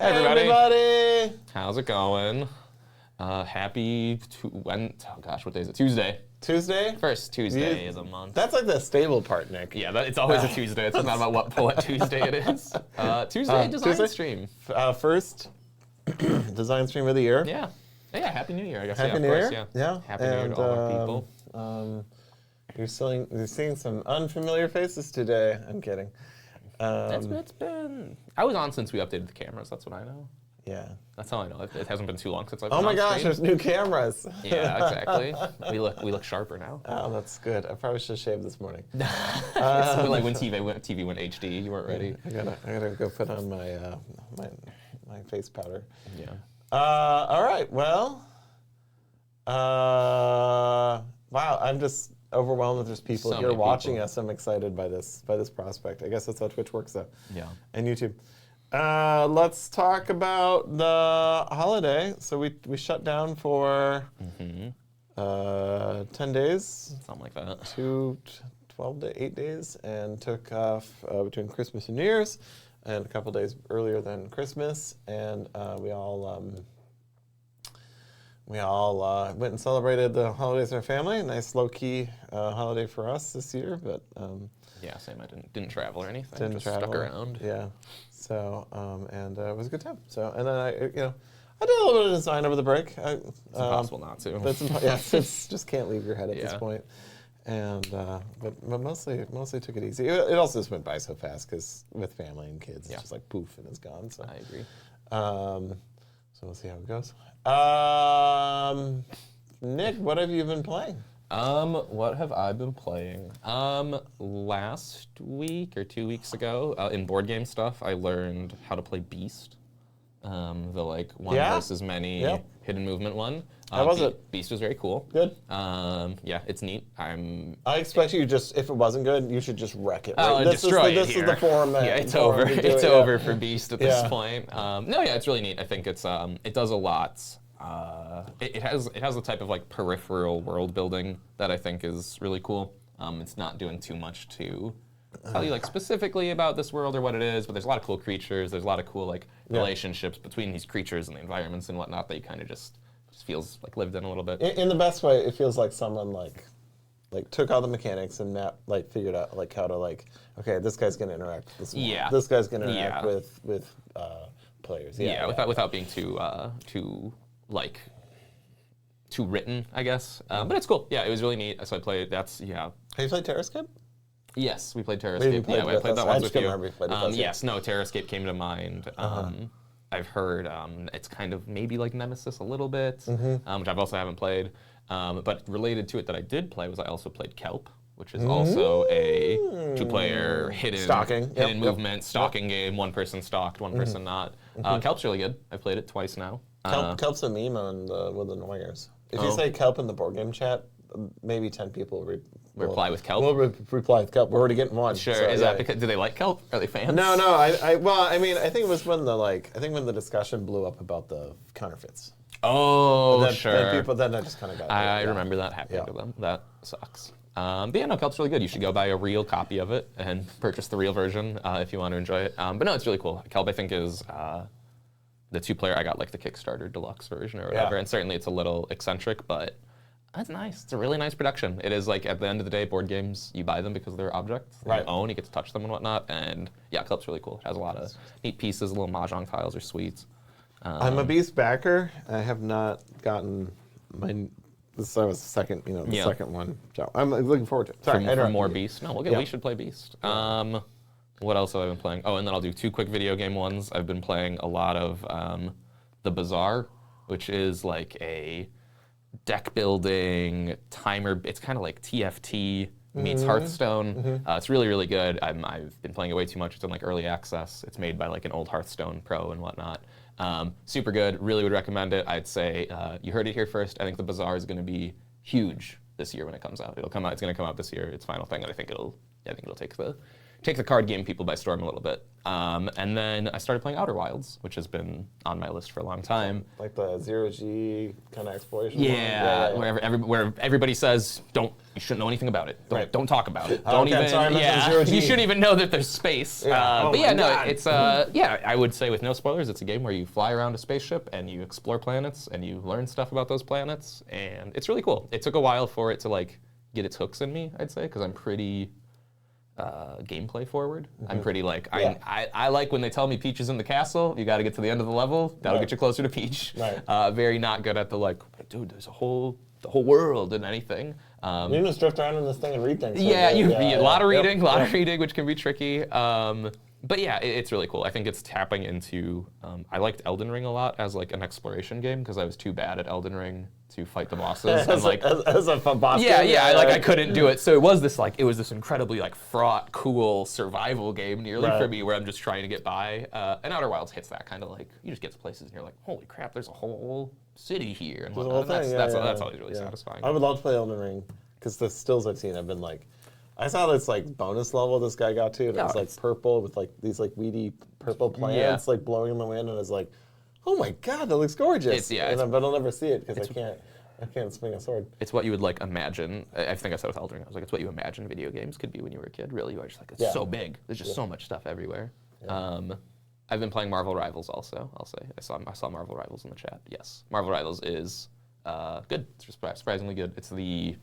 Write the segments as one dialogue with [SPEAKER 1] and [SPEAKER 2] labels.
[SPEAKER 1] Hey
[SPEAKER 2] everybody!
[SPEAKER 1] How's it going? Happy what day is it? Tuesday.
[SPEAKER 2] Tuesday?
[SPEAKER 1] First Tuesday of the month.
[SPEAKER 2] That's like the stable part, Nick.
[SPEAKER 1] Yeah, it's always a Tuesday. It's not about what Tuesday it is. Tuesday design stream.
[SPEAKER 2] First design stream of the year.
[SPEAKER 1] Yeah. Yeah, Happy New Year, I guess.
[SPEAKER 2] Happy New Year. Yeah.
[SPEAKER 1] Happy New Year to all our people.
[SPEAKER 2] You're seeing some unfamiliar faces today. I'm kidding.
[SPEAKER 1] It's been... I was on since we updated the cameras, that's what I know.
[SPEAKER 2] Yeah.
[SPEAKER 1] That's how I know. It hasn't been too long since I've been
[SPEAKER 2] Oh my
[SPEAKER 1] on
[SPEAKER 2] gosh,
[SPEAKER 1] stream.
[SPEAKER 2] there's new cameras.
[SPEAKER 1] Yeah, exactly. We look sharper now.
[SPEAKER 2] Oh, that's good. I probably should have shaved this morning.
[SPEAKER 1] So like when TV went HD, you weren't ready.
[SPEAKER 2] I gotta go put on my my face powder.
[SPEAKER 1] Yeah.
[SPEAKER 2] All right. Well. Wow. I'm just overwhelmed that there's people
[SPEAKER 1] So
[SPEAKER 2] here
[SPEAKER 1] many
[SPEAKER 2] watching
[SPEAKER 1] people.
[SPEAKER 2] us. I'm excited by this prospect. I guess that's how Twitch works, though.
[SPEAKER 1] Yeah.
[SPEAKER 2] And YouTube. Let's talk about the holiday. So we shut down for 10 days.
[SPEAKER 1] Something like that.
[SPEAKER 2] 12 to 8 days, and took off between Christmas and New Year's, and a couple days earlier than Christmas, and we all went and celebrated the holidays with our family. A nice low-key holiday for us this year, but
[SPEAKER 1] Yeah, same. I didn't travel or anything.
[SPEAKER 2] didn't
[SPEAKER 1] just
[SPEAKER 2] travel.
[SPEAKER 1] stuck around.
[SPEAKER 2] Yeah. So and it was a good time. So and then I did a little bit of design over the break.
[SPEAKER 1] It's impossible not to.
[SPEAKER 2] It's just can't leave your head at this
[SPEAKER 1] Yeah.
[SPEAKER 2] point. And but mostly took it easy. It also just went by so fast because with family and kids, it's just like poof and it's gone. So
[SPEAKER 1] I agree.
[SPEAKER 2] so we'll see how it goes. Nick, what have you been playing?
[SPEAKER 1] What have I been playing? Last week or 2 weeks ago, in board game stuff, I learned how to play Beast. The like one versus many hidden movement one.
[SPEAKER 2] How was it?
[SPEAKER 1] Beast was very cool.
[SPEAKER 2] Good.
[SPEAKER 1] Yeah, it's neat.
[SPEAKER 2] I expect you if it wasn't good, you should just wreck it.
[SPEAKER 1] Oh,
[SPEAKER 2] This
[SPEAKER 1] destroy it
[SPEAKER 2] This
[SPEAKER 1] here.
[SPEAKER 2] is the forum that.
[SPEAKER 1] Yeah, it's
[SPEAKER 2] forum
[SPEAKER 1] over.
[SPEAKER 2] to do
[SPEAKER 1] It's
[SPEAKER 2] it,
[SPEAKER 1] over for Beast at this
[SPEAKER 2] Yeah.
[SPEAKER 1] point. No, yeah, it's really neat. I think it's it does a lot. It has the type of like peripheral world building that I think is really cool. It's not doing too much to tell you like specifically about this world or what it is, but there's a lot of cool creatures. There's a lot of cool like relationships between these creatures and the environments and whatnot that you kind of just feels like lived in a little bit.
[SPEAKER 2] In the best way, it feels like someone like took all the mechanics and figured out like how to okay, this guy's gonna interact with this one.
[SPEAKER 1] Yeah.
[SPEAKER 2] This guy's gonna interact with players.
[SPEAKER 1] Yeah, without being too written, I guess. But it's cool. Yeah, it was really neat. So I played. Have
[SPEAKER 2] you played Terrascape?
[SPEAKER 1] Yes, we played
[SPEAKER 2] We
[SPEAKER 1] Terrascape.
[SPEAKER 2] played
[SPEAKER 1] I played that
[SPEAKER 2] I
[SPEAKER 1] once
[SPEAKER 2] just
[SPEAKER 1] with
[SPEAKER 2] couldn't
[SPEAKER 1] you.
[SPEAKER 2] remember if you played with us,
[SPEAKER 1] Yes, no, Terrascape came to mind. I've heard it's kind of maybe like Nemesis a little bit, which I've also haven't played. But related to it that I did play was I also played Kelp, which is also a two-player hidden movement stalking game. One person stalked, one person not. Kelp's really good. I've played it twice now.
[SPEAKER 2] Kelp's a meme with annoyers. If you say Kelp in the board game chat, maybe 10 people
[SPEAKER 1] reply with Kelp.
[SPEAKER 2] We'll reply with Kelp. We're already getting one.
[SPEAKER 1] Sure.
[SPEAKER 2] So,
[SPEAKER 1] Is that because do they like Kelp? Are they fans?
[SPEAKER 2] No. I think it was when the discussion blew up about the counterfeits.
[SPEAKER 1] Oh, sure.
[SPEAKER 2] Then I just kind of got.
[SPEAKER 1] I remember that happening to them. That sucks. But yeah, no, Kelp's really good. You should go buy a real copy of it and purchase the real version if you want to enjoy it. But no, it's really cool. Kelp, I think, is the two-player. I got like the Kickstarter deluxe version or whatever, and certainly it's a little eccentric, but that's nice. It's a really nice production. It is like at the end of the day, board games, you buy them because they're objects that you own. You get to touch them and whatnot. And yeah, Kelp's really cool. It has a lot of neat pieces. Little mahjong tiles are sweet.
[SPEAKER 2] I'm a Beast backer. I have not gotten my. This was the second, second one. So I'm looking forward to it. Sorry,
[SPEAKER 1] for more Beast. No, we should play Beast. What else have I been playing? Oh, and then I'll do two quick video game ones. I've been playing a lot of The Bazaar, which is like a deck building timer. It's kind of like TFT meets Hearthstone. It's really, really good. I've been playing it way too much. It's in like early access. It's made by like an old Hearthstone pro and whatnot. Super good. Really would recommend it. I'd say you heard it here first. I think The Bazaar is going to be huge this year when it comes out. It's going to come out this year. Its final thing, and I think it'll take the card game people by storm a little bit. And then I started playing Outer Wilds, which has been on my list for a long time.
[SPEAKER 2] Like the 0G kind of exploration.
[SPEAKER 1] Yeah. Where everybody says don't you shouldn't know anything about it. Don't,
[SPEAKER 2] Right.
[SPEAKER 1] don't talk about it.
[SPEAKER 2] Oh,
[SPEAKER 1] Don't
[SPEAKER 2] okay, I'm
[SPEAKER 1] even.
[SPEAKER 2] sorry, I meant
[SPEAKER 1] Yeah,
[SPEAKER 2] zero G.
[SPEAKER 1] you shouldn't even know that there's space.
[SPEAKER 2] Yeah. Oh
[SPEAKER 1] But
[SPEAKER 2] my
[SPEAKER 1] yeah, no,
[SPEAKER 2] God.
[SPEAKER 1] it's yeah. I would say with no spoilers, it's a game where you fly around a spaceship and you explore planets and you learn stuff about those planets, and it's really cool. It took a while for it to like get its hooks in me, I'd say, because I'm pretty gameplay forward. I'm pretty like,
[SPEAKER 2] Yeah.
[SPEAKER 1] I like when they tell me Peach is in the castle, you gotta get to the end of the level, that'll
[SPEAKER 2] Right.
[SPEAKER 1] get you closer to Peach.
[SPEAKER 2] Right.
[SPEAKER 1] Very not good at the like, dude, there's the whole world and anything.
[SPEAKER 2] You just drift around in this thing and read things.
[SPEAKER 1] Yeah,
[SPEAKER 2] right?
[SPEAKER 1] a lot of reading,
[SPEAKER 2] Yep.
[SPEAKER 1] which can be tricky. But yeah, it's really cool. I think it's tapping into, I liked Elden Ring a lot as like an exploration game because I was too bad at Elden Ring to fight the bosses. and like,
[SPEAKER 2] as a fun boss
[SPEAKER 1] yeah,
[SPEAKER 2] game,
[SPEAKER 1] yeah, like I couldn't do it. So it was this incredibly like fraught, cool survival game nearly
[SPEAKER 2] Right.
[SPEAKER 1] for me where I'm just trying to get by. And Outer Wilds hits that kind of like, you just get to places and you're like, holy crap, there's a whole city here and
[SPEAKER 2] The
[SPEAKER 1] whatnot.
[SPEAKER 2] whole
[SPEAKER 1] And that's,
[SPEAKER 2] thing,
[SPEAKER 1] that's always really
[SPEAKER 2] yeah.
[SPEAKER 1] satisfying.
[SPEAKER 2] I would love to play Elden Ring because the stills I've seen have been like, I saw this like bonus level this guy got to, and it was like purple with like these like weedy purple plants like blowing in the wind, and I was like, oh my god, that looks gorgeous. But I'll never see it because I can't swing a sword.
[SPEAKER 1] It's what you would like imagine. I think I said with Elden Ring, I was like, it's what you imagine video games could be when you were a kid. Really, you are just like, it's so big. There's just so much stuff everywhere.
[SPEAKER 2] Yeah.
[SPEAKER 1] I've been playing Marvel Rivals also. I'll say I saw Marvel Rivals in the chat. Yes, Marvel Rivals is good. It's just surprisingly good. It's the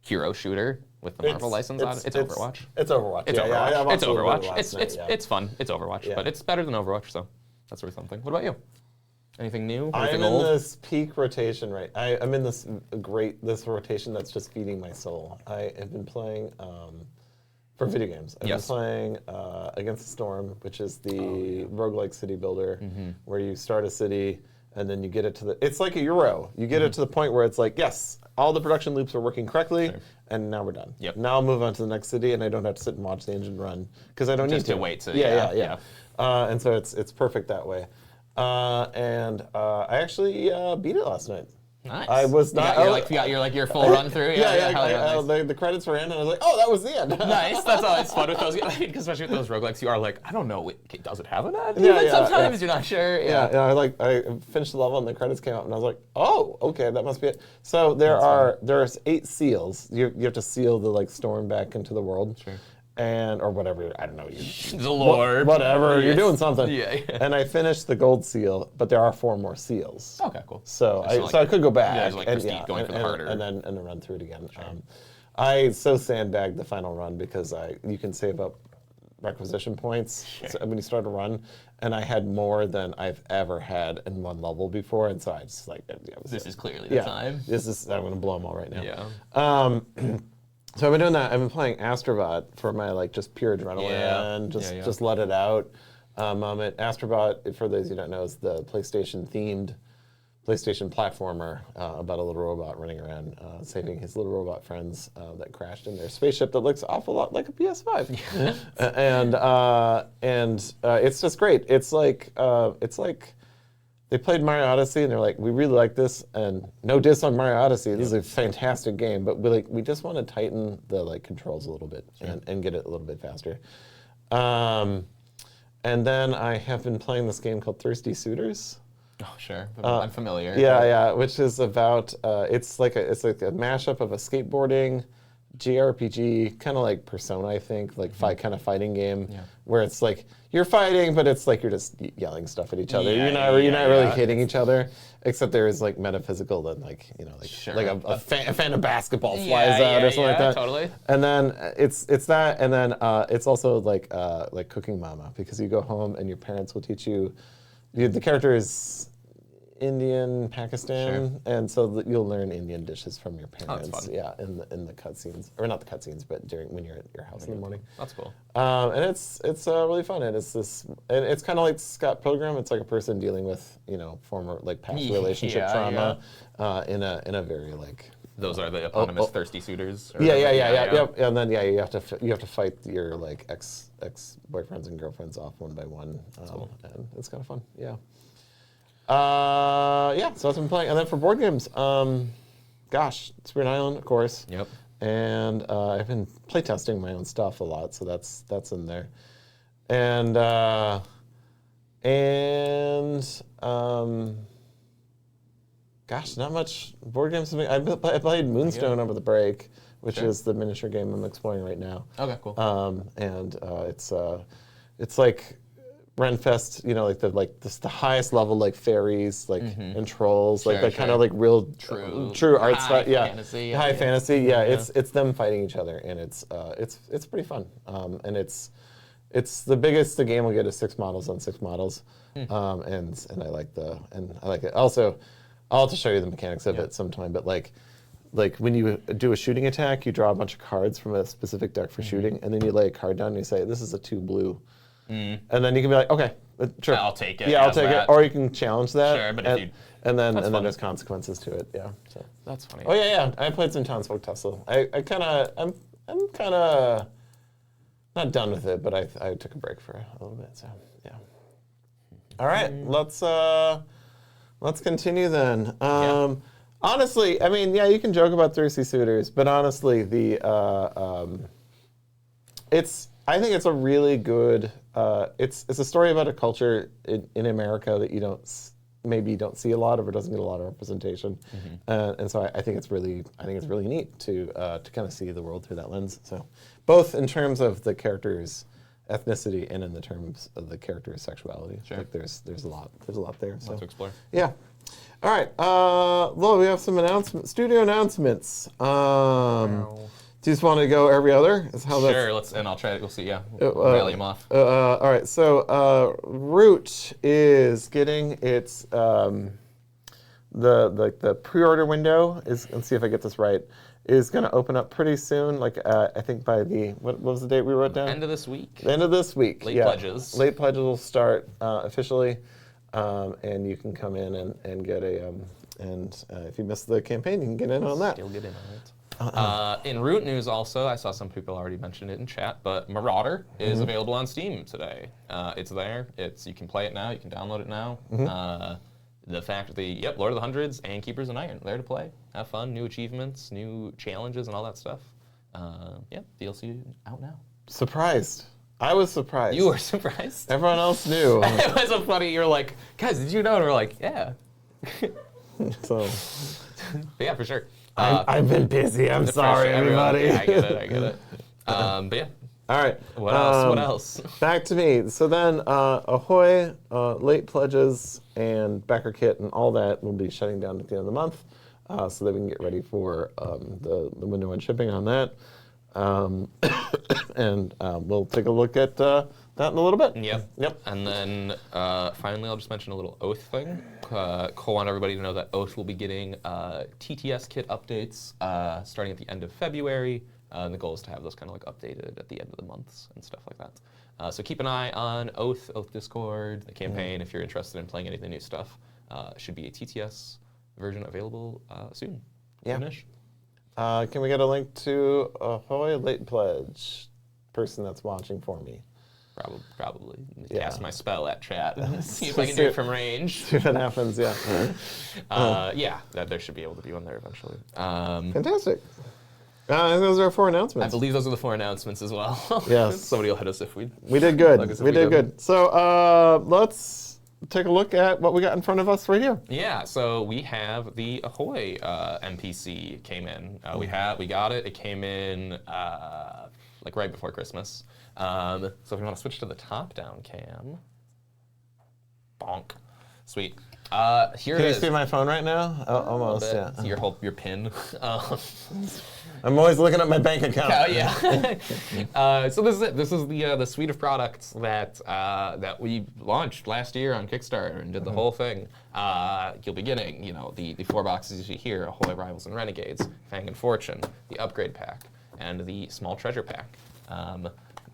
[SPEAKER 1] hero shooter with the Marvel license on it. It's Overwatch.
[SPEAKER 2] It's Overwatch.
[SPEAKER 1] It's Overwatch. It's
[SPEAKER 2] Overwatch.
[SPEAKER 1] It's fun. It's Overwatch, but it's better than Overwatch, so that's worth something. What about you? Anything new? Anything
[SPEAKER 2] I'm in
[SPEAKER 1] old?
[SPEAKER 2] this peak rotation I'm in this rotation that's just feeding my soul. I have been playing for video games. I've been playing Against the Storm, which is the roguelike city builder, where you start a city and then you get it to the. It's like a Euro. You get it to the point where it's like, yes, all the production loops are working correctly, and now we're done.
[SPEAKER 1] Yep.
[SPEAKER 2] Now I'll move on to the next city, and I don't have to sit and watch the engine run because I don't need to
[SPEAKER 1] wait to.
[SPEAKER 2] Yeah. And so it's perfect that way. And I actually beat it last night.
[SPEAKER 1] Nice.
[SPEAKER 2] I was not.
[SPEAKER 1] You're like your full run through. Nice.
[SPEAKER 2] The credits ran, and I was like, "Oh, that was the end."
[SPEAKER 1] Nice. That's always fun with those, especially with those roguelikes. You are like, I don't know, does it have an end? Sometimes you're not sure.
[SPEAKER 2] I finished the level, and the credits came up, and I was like, "Oh, okay, that must be it." So there's 8 seals. You have to seal the storm back into the world.
[SPEAKER 1] Sure.
[SPEAKER 2] Or whatever, I don't know.
[SPEAKER 1] The Lord.
[SPEAKER 2] Whatever, you're doing something.
[SPEAKER 1] Yeah.
[SPEAKER 2] And I finished the gold seal, but there are 4 more seals.
[SPEAKER 1] Okay, cool.
[SPEAKER 2] So I could go back.
[SPEAKER 1] Yeah, like Prestige going for the harder.
[SPEAKER 2] And then run through it again. Sure. I so sandbagged the final run because you can save up requisition points when you start a run, and I had more than I've ever had in one level before, and so I just
[SPEAKER 1] this is clearly the time.
[SPEAKER 2] I'm going to blow them all right now.
[SPEAKER 1] Yeah.
[SPEAKER 2] So I've been doing that. I've been playing Astrobot for my just pure adrenaline, just let it out moment. Astrobot, for those who don't know, is the PlayStation-themed PlayStation platformer about a little robot running around saving his little robot friends that crashed in their spaceship that looks an awful lot like a PS5. And it's just great. It's like they played Mario Odyssey and they're like, we really like this, and no diss on Mario Odyssey. This is a fantastic game, but we just want to tighten the controls a little bit and get it a little bit faster. And then I have been playing this game called Thirsty Suitors.
[SPEAKER 1] Oh sure, I'm familiar.
[SPEAKER 2] Yeah, which is about it's like a mashup of a skateboarding JRPG, kind of like Persona, I think, kind of fighting game, where it's like you're fighting, but it's like you're just yelling stuff at each other. You're not really hitting each other, except there is metaphysical and a fan of basketball flies out or something like that.
[SPEAKER 1] Totally.
[SPEAKER 2] And then it's that, and then it's also like Cooking Mama, because you go home and your parents will teach you. The character is Indian, Pakistan, and so you'll learn Indian dishes from your parents.
[SPEAKER 1] That's fun.
[SPEAKER 2] Yeah, in the cutscenes, or not the cutscenes, but when you're at your house in the morning.
[SPEAKER 1] That's cool.
[SPEAKER 2] And it's really fun, and it's kind of like Scott Pilgrim. It's like a person dealing with former past relationship trauma in a very
[SPEAKER 1] Those are the eponymous thirsty suitors.
[SPEAKER 2] Yep. And then you have to fight your ex boyfriends and girlfriends off one by one.
[SPEAKER 1] Cool.
[SPEAKER 2] And it's kind of fun. Yeah. So that's what I've been playing. And then for board games, Spirit Island, of course.
[SPEAKER 1] Yep.
[SPEAKER 2] And I've been playtesting my own stuff a lot, so that's in there. And not much board games. I played Moonstone over the break, which is the miniature game I'm exploring right now.
[SPEAKER 1] Okay, cool.
[SPEAKER 2] And it's like Renfest, you know, like the highest level, like fairies, like and trolls, like that kind of like real true art style. Yeah,
[SPEAKER 1] fantasy,
[SPEAKER 2] high fantasy. Yeah, it's them fighting each other, and it's pretty fun. And it's the biggest the game will get is 6 models on 6 models. And I like it. Also, I'll have to show you the mechanics of it sometime. But like when you do a shooting attack, you draw a bunch of cards from a specific deck for shooting, and then you lay a card down and you say, "This is a 2 blue." And then you can be like, okay, sure.
[SPEAKER 1] I'll take it.
[SPEAKER 2] Yeah, I'll take it. Or you can challenge that.
[SPEAKER 1] Sure, but
[SPEAKER 2] and then there's consequences to it. Yeah. So.
[SPEAKER 1] That's funny.
[SPEAKER 2] Oh yeah. I played some Townsfolk Tussle. I'm kind of not done with it, but I took a break for a little bit. So yeah. All right, let's continue then. Honestly, I mean, yeah, you can joke about thirsty suitors, but honestly, I think it's a really good. It's a story about a culture in America that you don't see a lot of, or doesn't get a lot of representation, and so I think it's really neat to kind of see the world through that lens. So, both in terms of the character's ethnicity and in the terms of the character's sexuality, like there's a lot there. So.
[SPEAKER 1] Lots to explore.
[SPEAKER 2] Yeah. All right. Well, we have some studio announcements. Do you just want to go every other?
[SPEAKER 1] Sure, and I'll try it. We'll see, rally them off.
[SPEAKER 2] All right, so Root is getting its, the pre-order window, let's see if I get this right, is going to open up pretty soon, like I think by what was the date we wrote down?
[SPEAKER 1] End of this week.
[SPEAKER 2] The end of this week,
[SPEAKER 1] Late pledges.
[SPEAKER 2] Late pledges will start officially, and you can come in and get if you missed the campaign, you can get in on that.
[SPEAKER 1] Still get in on it. In Root news also, I saw some people already mention it in chat, but Marauder is available on Steam today. It's there. You can play it now. You can download it now. The fact that Lord of the Hundreds and Keepers of Iron there to play. Have fun. New achievements, new challenges, and all that stuff. DLC out now.
[SPEAKER 2] Surprised. I was surprised.
[SPEAKER 1] You were surprised?
[SPEAKER 2] Everyone else knew.
[SPEAKER 1] It was so funny. You're like, guys, did you know? And we're like, yeah.
[SPEAKER 2] So.
[SPEAKER 1] But yeah, for sure.
[SPEAKER 2] I've been busy. I'm sorry, everybody.
[SPEAKER 1] I get it. But yeah.
[SPEAKER 2] All right.
[SPEAKER 1] What else?
[SPEAKER 2] Back to me. So then, Ahoy, late pledges, and backer kit, and all that will be shutting down at the end of the month, so that we can get ready for the window and shipping on that. And we'll take a look at that in a little bit.
[SPEAKER 1] Yep. And then finally, I'll just mention a little Oath thing. Want everybody to know that Oath will be getting TTS kit updates starting at the end of February. And the goal is to have those kind of like updated at the end of the months and stuff like that. So keep an eye on Oath Discord, the campaign. If you're interested in playing any of the new stuff, should be a TTS version available soon.
[SPEAKER 2] Yeah.
[SPEAKER 1] Soonish.
[SPEAKER 2] Can we get a link to Ahoy late pledge? Person that's watching for me.
[SPEAKER 1] Probably. Cast my spell at chat. See if I can do it from range.
[SPEAKER 2] See if that happens, yeah.
[SPEAKER 1] There should be able to be one there eventually.
[SPEAKER 2] Fantastic. Those are our 4 announcements.
[SPEAKER 1] I believe those are the 4 announcements as well.
[SPEAKER 2] Yes.
[SPEAKER 1] Somebody will hit us if we
[SPEAKER 2] did good. We did good. So let's take a look at what we got in front of us right here.
[SPEAKER 1] Yeah, so we have the Ahoy MPC came in. We got it. It came in like right before Christmas. So if you want to switch to the top-down cam, bonk, sweet. Here
[SPEAKER 2] Can
[SPEAKER 1] it
[SPEAKER 2] you
[SPEAKER 1] is.
[SPEAKER 2] see my phone right now? Almost, yeah.
[SPEAKER 1] So your pin.
[SPEAKER 2] I'm always looking at my bank account.
[SPEAKER 1] Oh yeah. So this is it. This is the suite of products that we launched last year on Kickstarter and did the whole thing. You'll be getting, the 4 boxes you see here: Ahoy, Rivals, and Renegades, Fang and Fortune, the upgrade pack, and the small treasure pack.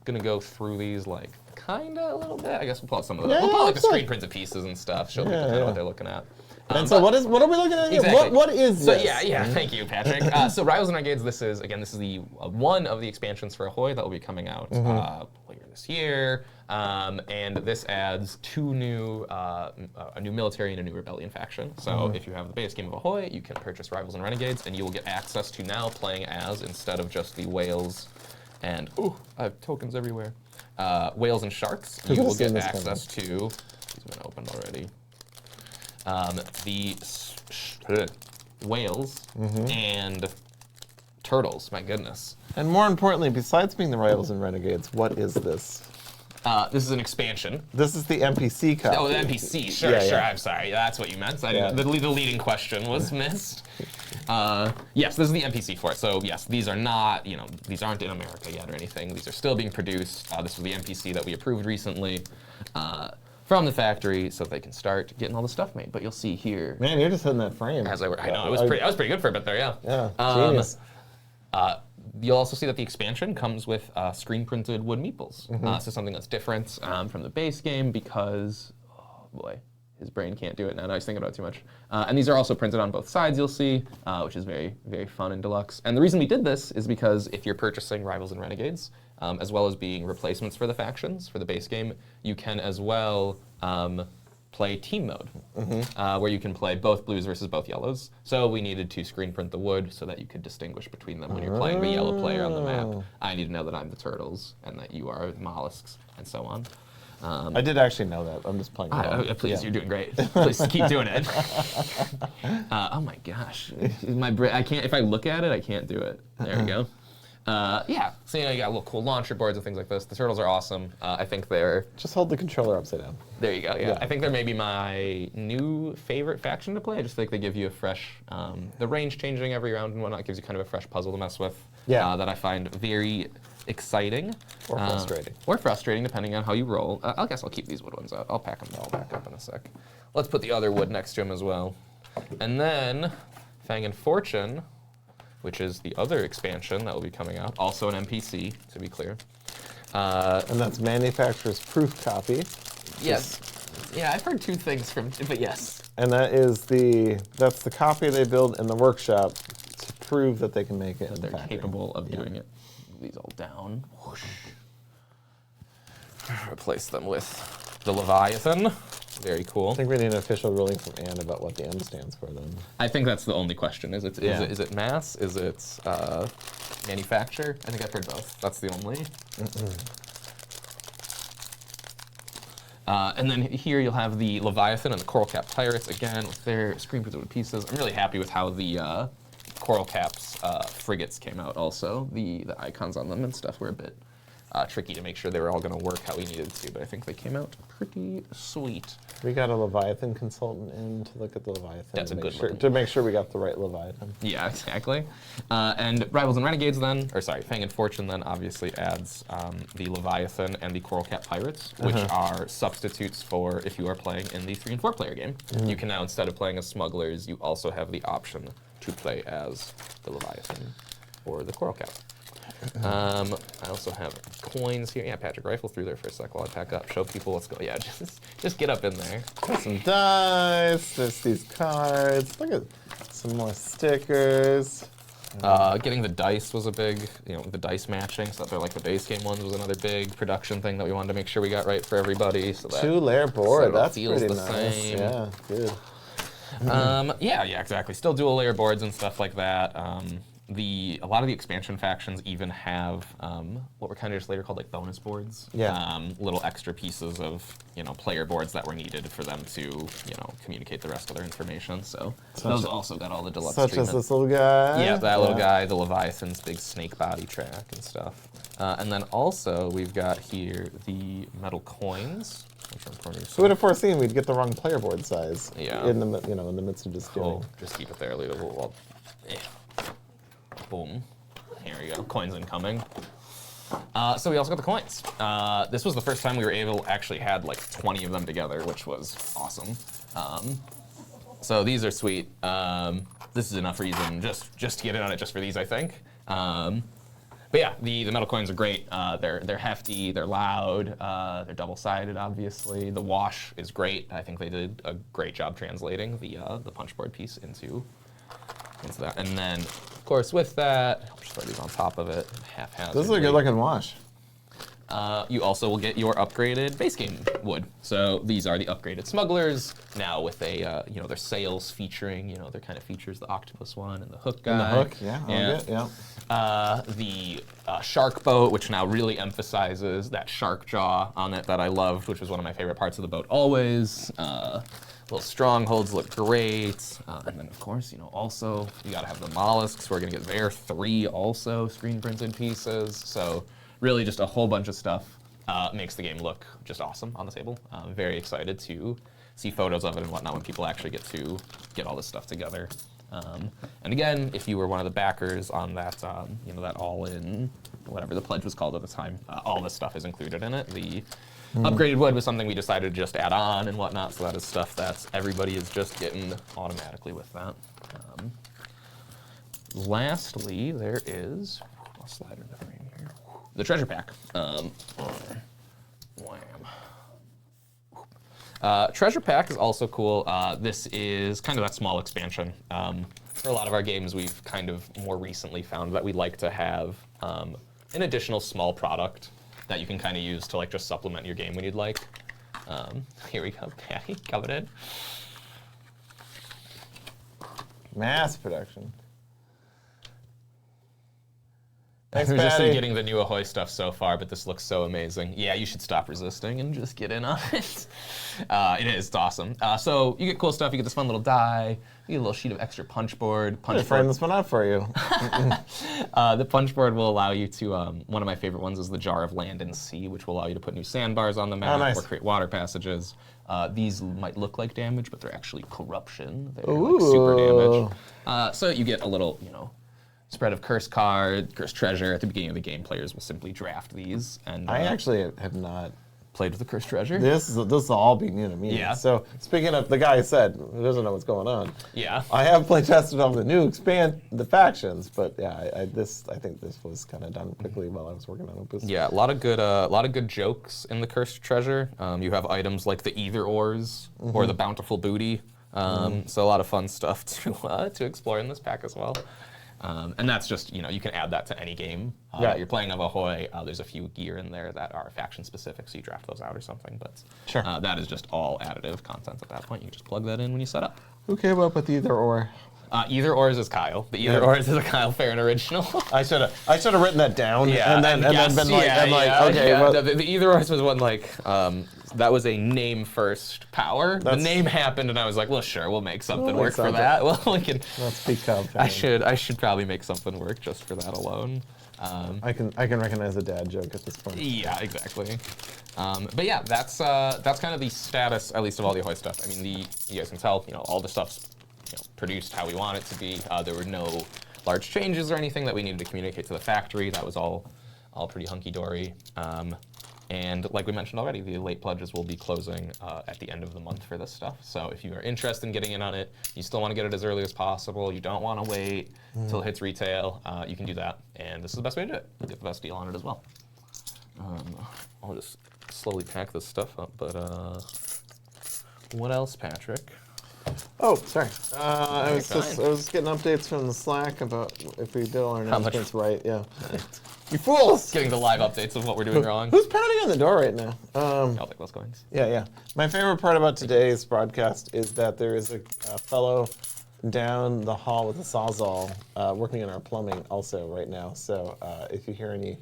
[SPEAKER 1] Gonna go through these like kinda a little bit. I guess we'll pull out some of them. We'll pull out like the screen printed pieces and stuff. Show people kind of what they're looking at.
[SPEAKER 2] And so what are we looking at here?
[SPEAKER 1] Exactly.
[SPEAKER 2] What is this?
[SPEAKER 1] So yeah, thank you, Patrick. So Rivals and Renegades, this is the one of the expansions for Ahoy that will be coming out later this year. And this adds 2 new, a new military and a new rebellion faction. So if you have the base game of Ahoy, you can purchase Rivals and Renegades, and you will get access to now playing as, instead of just the whales and, I have tokens everywhere. Whales and sharks, you will get access to, these have been opened already. The whales and turtles, my goodness.
[SPEAKER 2] And more importantly, besides being the Rivals and Renegades, what is this?
[SPEAKER 1] This is an expansion.
[SPEAKER 2] This is the MPC copy.
[SPEAKER 1] Oh, the MPC. Sure,
[SPEAKER 2] Yeah,
[SPEAKER 1] sure.
[SPEAKER 2] yeah.
[SPEAKER 1] I'm sorry. That's what you meant.
[SPEAKER 2] Yeah.
[SPEAKER 1] The leading question was missed. Yes, this is the MPC for it. So yes, these are not, these aren't in America yet or anything. These are still being produced. This was the MPC that we approved recently from the factory, so they can start getting all the stuff made. But you'll see here.
[SPEAKER 2] Man, you're just hitting that frame.
[SPEAKER 1] I know I was pretty good for a bit there. Yeah.
[SPEAKER 2] Yeah. Genius.
[SPEAKER 1] You'll also see that the expansion comes with screen-printed wood meeples. This is something that's different from the base game because, oh boy, his brain can't do it now. I was thinking about it too much. And these are also printed on both sides, you'll see, which is very, very fun and deluxe. And the reason we did this is because if you're purchasing Rivals and Renegades, as well as being replacements for the factions for the base game, you can as well play team mode, where you can play both blues versus both yellows. So we needed to screen print the wood so that you could distinguish between them when you're playing the yellow player on the map. I need to know that I'm the turtles and that you are the mollusks and so on.
[SPEAKER 2] I did actually know that. I'm just playing along.
[SPEAKER 1] Please, you're doing great. Please keep doing it. Oh my gosh, my brain! I can't. If I look at it, I can't do it. There we go. Yeah, so you got little cool launcher boards and things like this. The turtles are awesome. I think they're...
[SPEAKER 2] Just hold the controller upside down.
[SPEAKER 1] There you go, yeah. I think they're maybe my new favorite faction to play. I just think they give you a fresh... the range changing every round and whatnot gives you kind of a fresh puzzle to mess with.
[SPEAKER 2] Yeah.
[SPEAKER 1] That I find very exciting.
[SPEAKER 2] Or frustrating.
[SPEAKER 1] Or frustrating, depending on how you roll. I guess I'll keep these wood ones out. I'll pack them all back up in a sec. Let's put the other wood next to them as well. And then, Fang and Fortune, which is the other expansion that will be coming out. Also an MPC, to be clear.
[SPEAKER 2] And that's manufacturer's proof copy.
[SPEAKER 1] Yes. Yeah, I've heard two things from, but yes.
[SPEAKER 2] And that's the copy they build in the workshop to prove that they can make it in the
[SPEAKER 1] They're
[SPEAKER 2] factory.
[SPEAKER 1] capable of doing it. Move these all down. Whoosh. Replace them with the Leviathan. Very cool.
[SPEAKER 2] I think we need an official ruling from Anne about what the M stands for then.
[SPEAKER 1] I think that's the only question. Is it mass? Is it manufacture? I think I've heard both. That's the only. And then here you'll have the Leviathan and the Coral Cap Pirates, again, with their screen-printed pieces. I'm really happy with how the Coral Cap's frigates came out also. The icons on them and stuff were a bit tricky to make sure they were all going to work how we needed to, but I think they came out pretty sweet.
[SPEAKER 2] We got a Leviathan consultant in to look at the Leviathan.
[SPEAKER 1] That's a good
[SPEAKER 2] one. To make sure we got the right Leviathan.
[SPEAKER 1] Yeah, exactly. And Rivals and Renegades then, or sorry, Fang and Fortune then obviously adds the Leviathan and the Coral Cap Pirates, which are substitutes for if you are playing in the 3 and 4 player game. You can now, instead of playing as smugglers, you also have the option to play as the Leviathan or the Coral Cap. I also have coins here. Yeah, Patrick, rifle through there for a sec while I pack up. Show people what's going. Yeah, just get up in there.
[SPEAKER 2] Got some dice. There's these cards. Look at some more stickers.
[SPEAKER 1] Getting the dice was a big, the dice matching, so that they're like the base game ones was another big production thing that we wanted to make sure we got right for everybody. So that
[SPEAKER 2] 2-layer board.
[SPEAKER 1] so
[SPEAKER 2] That's
[SPEAKER 1] feels
[SPEAKER 2] pretty
[SPEAKER 1] the
[SPEAKER 2] nice.
[SPEAKER 1] same.
[SPEAKER 2] Yeah, good.
[SPEAKER 1] Yeah, exactly. Still dual layer boards and stuff like that. A lot of the expansion factions even have what were kind of just later called like bonus boards.
[SPEAKER 2] Yeah.
[SPEAKER 1] Little extra pieces of player boards that were needed for them to communicate the rest of their information. So those also got all the deluxe
[SPEAKER 2] Such
[SPEAKER 1] treatment.
[SPEAKER 2] as this little guy.
[SPEAKER 1] Yeah, that little guy, the Leviathan's big snake body track and stuff. And then also we've got here the metal coins.
[SPEAKER 2] Who would have foreseen we'd get the wrong player board size?
[SPEAKER 1] Yeah.
[SPEAKER 2] In the in the midst of just doing.
[SPEAKER 1] Just keep it there. Leave it. Well, yeah. Boom. Here we go. Coins incoming. So we also got the coins. This was the first time we were able actually had like 20 of them together, which was awesome. So these are sweet. This is enough reason just to get in on it just for these, I think. But yeah, the metal coins are great. They're hefty, they're loud, they're double-sided, obviously. The wash is great. I think they did a great job translating the punchboard piece into that. And then, of course, with that, I'll just throw these on top of it, half-half.
[SPEAKER 2] This is a good-looking wash.
[SPEAKER 1] you also will get your upgraded base game wood. So these are the upgraded smugglers, now with a, their sails featuring, their kind of features the octopus one and the hook guy.
[SPEAKER 2] And the hook, yeah.
[SPEAKER 1] The shark boat, which now really emphasizes that shark jaw on it that I loved, which was one of my favorite parts of the boat always. Little strongholds look great. And then, of course, also, you gotta have the mollusks. We're gonna get their 3 also screen printed pieces. So really just a whole bunch of stuff makes the game look just awesome on the table. I'm very excited to see photos of it and whatnot when people actually get to get all this stuff together. And again, if you were one of the backers on that, that all-in, whatever the pledge was called at the time, all this stuff is included in it. The upgraded wood was something we decided to just add on and whatnot, so that is stuff that everybody is just getting automatically with that. Lastly, there is, I'll slide in the frame here, the treasure pack. Treasure pack is also cool. This is kind of that small expansion. For a lot of our games, we've kind of more recently found that we like to have an additional small product that you can kind of use to just supplement your game when you'd like. Here we go, Patty, coming in.
[SPEAKER 2] Mass production.
[SPEAKER 1] Thanks,
[SPEAKER 2] Patty.
[SPEAKER 1] Resisting getting the new Ahoy stuff so far, but this looks so amazing. Yeah, you should stop resisting and just get in on it. It's awesome. So you get cool stuff. You get this fun little die. You get a little sheet of extra punch board.
[SPEAKER 2] I'm gonna frame this one out for you.
[SPEAKER 1] The punch board will allow you to, one of my favorite ones is the Jar of Land and Sea, which will allow you to put new sandbars on the map or create water passages. These might look like damage, but they're actually corruption. They're super damage. So you get a little, spread of curse card, curse treasure. At the beginning of the game, players will simply draft these. And
[SPEAKER 2] I actually have not
[SPEAKER 1] played with the curse treasure.
[SPEAKER 2] This will all be new to me.
[SPEAKER 1] Yeah.
[SPEAKER 2] So speaking of the guy said who doesn't know what's going on.
[SPEAKER 1] Yeah.
[SPEAKER 2] I have play tested on the new the factions, but yeah, I think this was kind of done quickly while I was working on Opus.
[SPEAKER 1] Yeah, a lot of good jokes in the cursed treasure. You have items like the either ors or the bountiful booty. So a lot of fun stuff to explore in this pack as well. And that's just, you can add that to any game that you're playing of Ahoy. There's a few gear in there that are faction specific, so you draft those out or something. But that is just all additive content at that point. You can just plug that in when you set up.
[SPEAKER 2] Who came up with either or?
[SPEAKER 1] Either ors is Kyle. The either ors is a Kyle Farron original.
[SPEAKER 2] I should have written that down.
[SPEAKER 1] Yeah,
[SPEAKER 2] and then been like, okay.
[SPEAKER 1] Yeah. Well, the either ors was one that was a name first power. The name happened, and I was like, well, sure, we'll make something work for that. Well, we can.
[SPEAKER 2] Let's be Kyle
[SPEAKER 1] Farron. I should probably make something work just for that alone.
[SPEAKER 2] I can recognize a dad joke at this point.
[SPEAKER 1] Yeah, exactly. But yeah, that's kind of the status, at least of all the Ahoy stuff. I mean, you guys can tell, all the stuff's produced how we want it to be. There were no large changes or anything that we needed to communicate to the factory. That was all pretty hunky-dory. And like we mentioned already, the late pledges will be closing at the end of the month for this stuff. So if you are interested in getting in on it, you still want to get it as early as possible, you don't want to wait until it hits retail, you can do that. And this is the best way to do it. You'll get the best deal on it as well. I'll just slowly pack this stuff up, but what else, Patrick?
[SPEAKER 2] Oh, sorry. I was getting updates from the Slack about if we did all our announcements right. Yeah. You fools!
[SPEAKER 1] Getting the live updates of what we're doing wrong.
[SPEAKER 2] Who's pounding on the door right now?
[SPEAKER 1] I'll take those coins.
[SPEAKER 2] Yeah. My favorite part about today's broadcast is that there is a fellow down the hall with a sawzall working on our plumbing also right now. So if you hear any,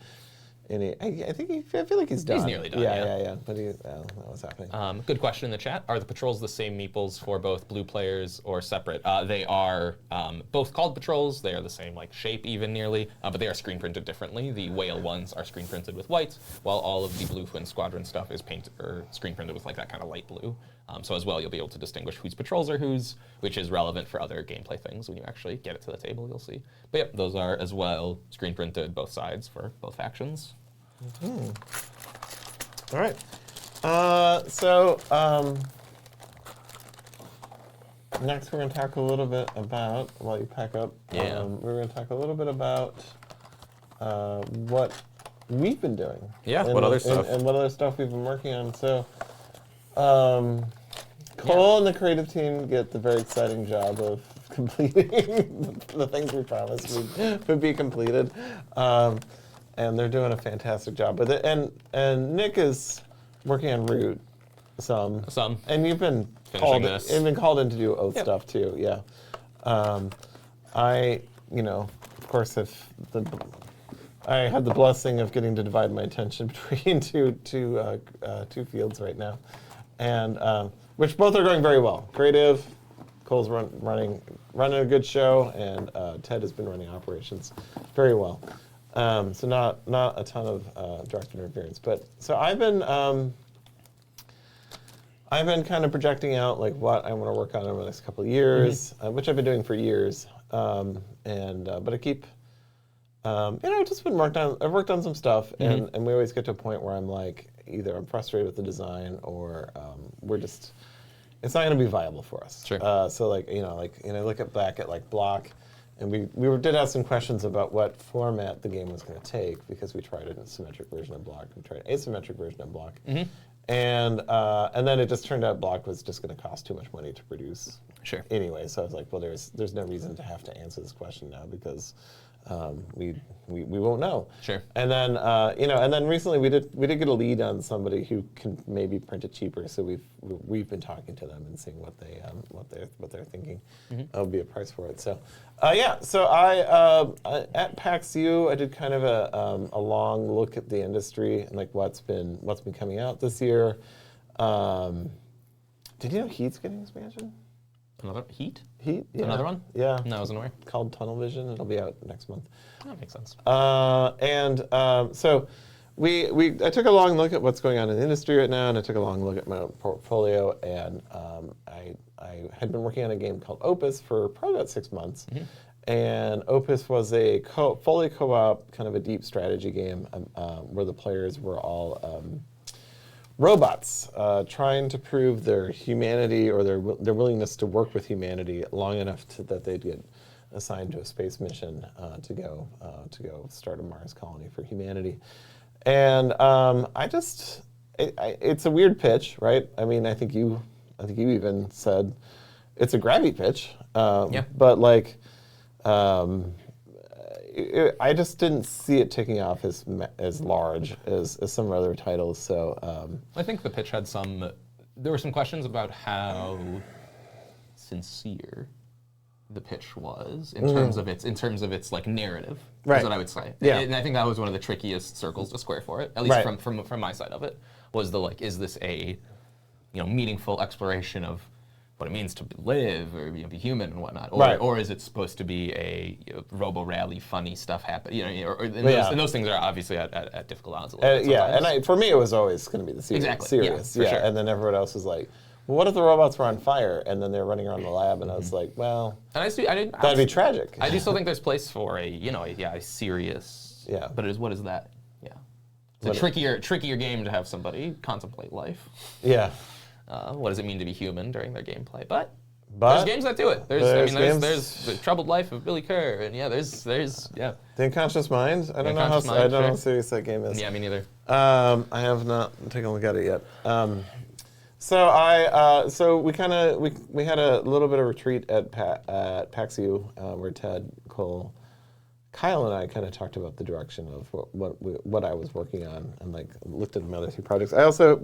[SPEAKER 2] I feel like he's done.
[SPEAKER 1] He's nearly done.
[SPEAKER 2] Yeah. But that was happening.
[SPEAKER 1] Good question in the chat. Are the patrols the same meeples for both blue players or separate? They are both called patrols. They are the same shape, even nearly, but they are screen printed differently. The whale ones are screen printed with white, while all of the blue twin squadron stuff is painted or screen printed with that kind of light blue. So as well, you'll be able to distinguish whose patrols are whose, which is relevant for other gameplay things. When you actually get it to the table, you'll see. But yep, those are as well screen printed both sides for both factions.
[SPEAKER 2] All right. Next we're going to talk a little bit about, while you pack up, we're going to talk a little bit about what we've been doing.
[SPEAKER 1] Yeah, what other stuff.
[SPEAKER 2] And what other stuff we've been working on. So Cole and the creative team get the very exciting job of completing the things we promised would be completed. and they're doing a fantastic job with it. And Nick is working on Root some. And you've been called in to do Oath stuff too. Yeah. I, of course, I had the blessing of getting to divide my attention between two fields right now, and which both are going very well. Creative, Cole's running a good show, and Ted has been running operations very well. So not a ton of direct interference, but so I've been kind of projecting out like what I want to work on over the next couple of years, which I've been doing for years, but I keep. I've just been I've worked on some stuff, and we always get to a point where I'm like, either I'm frustrated with the design, or it's not going to be viable for us.
[SPEAKER 1] Sure.
[SPEAKER 2] So look back at like Block, and we did have some questions about what format the game was going to take, because we tried an symmetric version of Block, we tried an asymmetric version of Block, and then it just turned out Block was just going to cost too much money to produce.
[SPEAKER 1] Sure.
[SPEAKER 2] Anyway, so I was like, well, there's no reason to have to answer this question now, because we won't know.
[SPEAKER 1] Sure.
[SPEAKER 2] And then and then recently we did get a lead on somebody who can maybe print it cheaper. So we've been talking to them and seeing what they're thinking would be a price for it. So So I at PAX U I did kind of a long look at the industry and like what's been coming out this year. Did you know Heat's getting expansion?
[SPEAKER 1] Another Heat?
[SPEAKER 2] Heat, yeah.
[SPEAKER 1] Another one?
[SPEAKER 2] Yeah.
[SPEAKER 1] No, I wasn't aware.
[SPEAKER 2] Called Tunnel Vision. It'll be out next month.
[SPEAKER 1] That makes sense.
[SPEAKER 2] So I took a long look at what's going on in the industry right now, and I took a long look at my own portfolio, and I had been working on a game called Opus for probably about 6 months. And Opus was a fully co-op, kind of a deep strategy game where the players were all robots trying to prove their humanity or their willingness to work with humanity long enough that they'd get assigned to a space mission to go start a Mars colony for humanity. And it's a weird pitch, right? I mean, I think you even said it's a grabby pitch. But like. I just didn't see it taking off as large as some other titles. So
[SPEAKER 1] I think the pitch had there were some questions about how sincere the pitch was in terms of its like narrative. Right. Is what I would say.
[SPEAKER 2] Yeah.
[SPEAKER 1] And I think that was one of the trickiest circles to square for it. At least from my side of it, was the like, is this a meaningful exploration of what it means to live or be human and whatnot, or is it supposed to be a robo-rally funny stuff happen? And those things are obviously at difficult odds.
[SPEAKER 2] For me it was always going to be the serious.
[SPEAKER 1] Sure.
[SPEAKER 2] And then everyone else was like, well, what if the robots were on fire and then they're running around the lab? And I was like, well, that'd be tragic.
[SPEAKER 1] I do still think there's place for a serious. Yeah. But what is that? Yeah. It's a trickier game to have somebody contemplate life.
[SPEAKER 2] Yeah.
[SPEAKER 1] What does it mean to be human during their gameplay? But there's games that do it. There's The Troubled Life of Billy Kerr, and there's The
[SPEAKER 2] Unconscious Mind. I don't know how serious that game is.
[SPEAKER 1] Yeah, me neither.
[SPEAKER 2] I have not taken a look at it yet. So we had a little bit of retreat at PAX U, where Ted, Cole, Kyle, and I kind of talked about the direction of what I was working on, and like looked at my other 2 projects. I also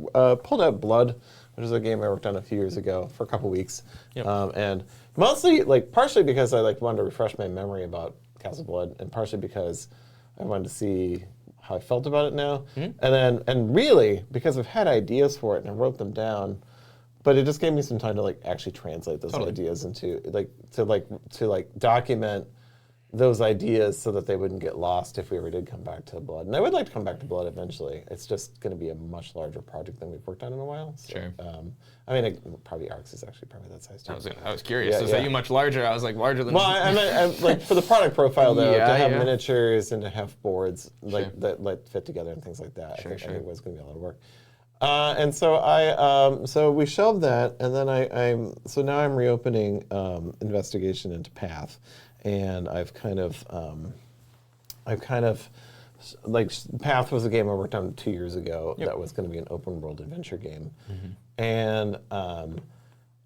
[SPEAKER 2] pulled out Blood, which is a game I worked on a few years ago for a couple weeks, and mostly partially because I wanted to refresh my memory about Castle Blood, and partially because I wanted to see how I felt about it now, and really because I've had ideas for it and I wrote them down, but it just gave me some time to actually translate those ideas into to document those ideas so that they wouldn't get lost if we ever did come back to Blood. And I would like to come back to Blood eventually. It's just going to be a much larger project than we've worked on in a while. So,
[SPEAKER 1] sure.
[SPEAKER 2] Probably Arcs is actually probably that size too.
[SPEAKER 1] I was curious. So you much larger. I was like larger than.
[SPEAKER 2] Well, I meant for the product profile though, to have miniatures and to have boards that fit together and things like that. I think it was going to be a lot of work. And so so we shelved that, and then so now I'm reopening investigation into Path. And I've kind of Path was a game I worked on 2 years ago that was going to be an open world adventure game, and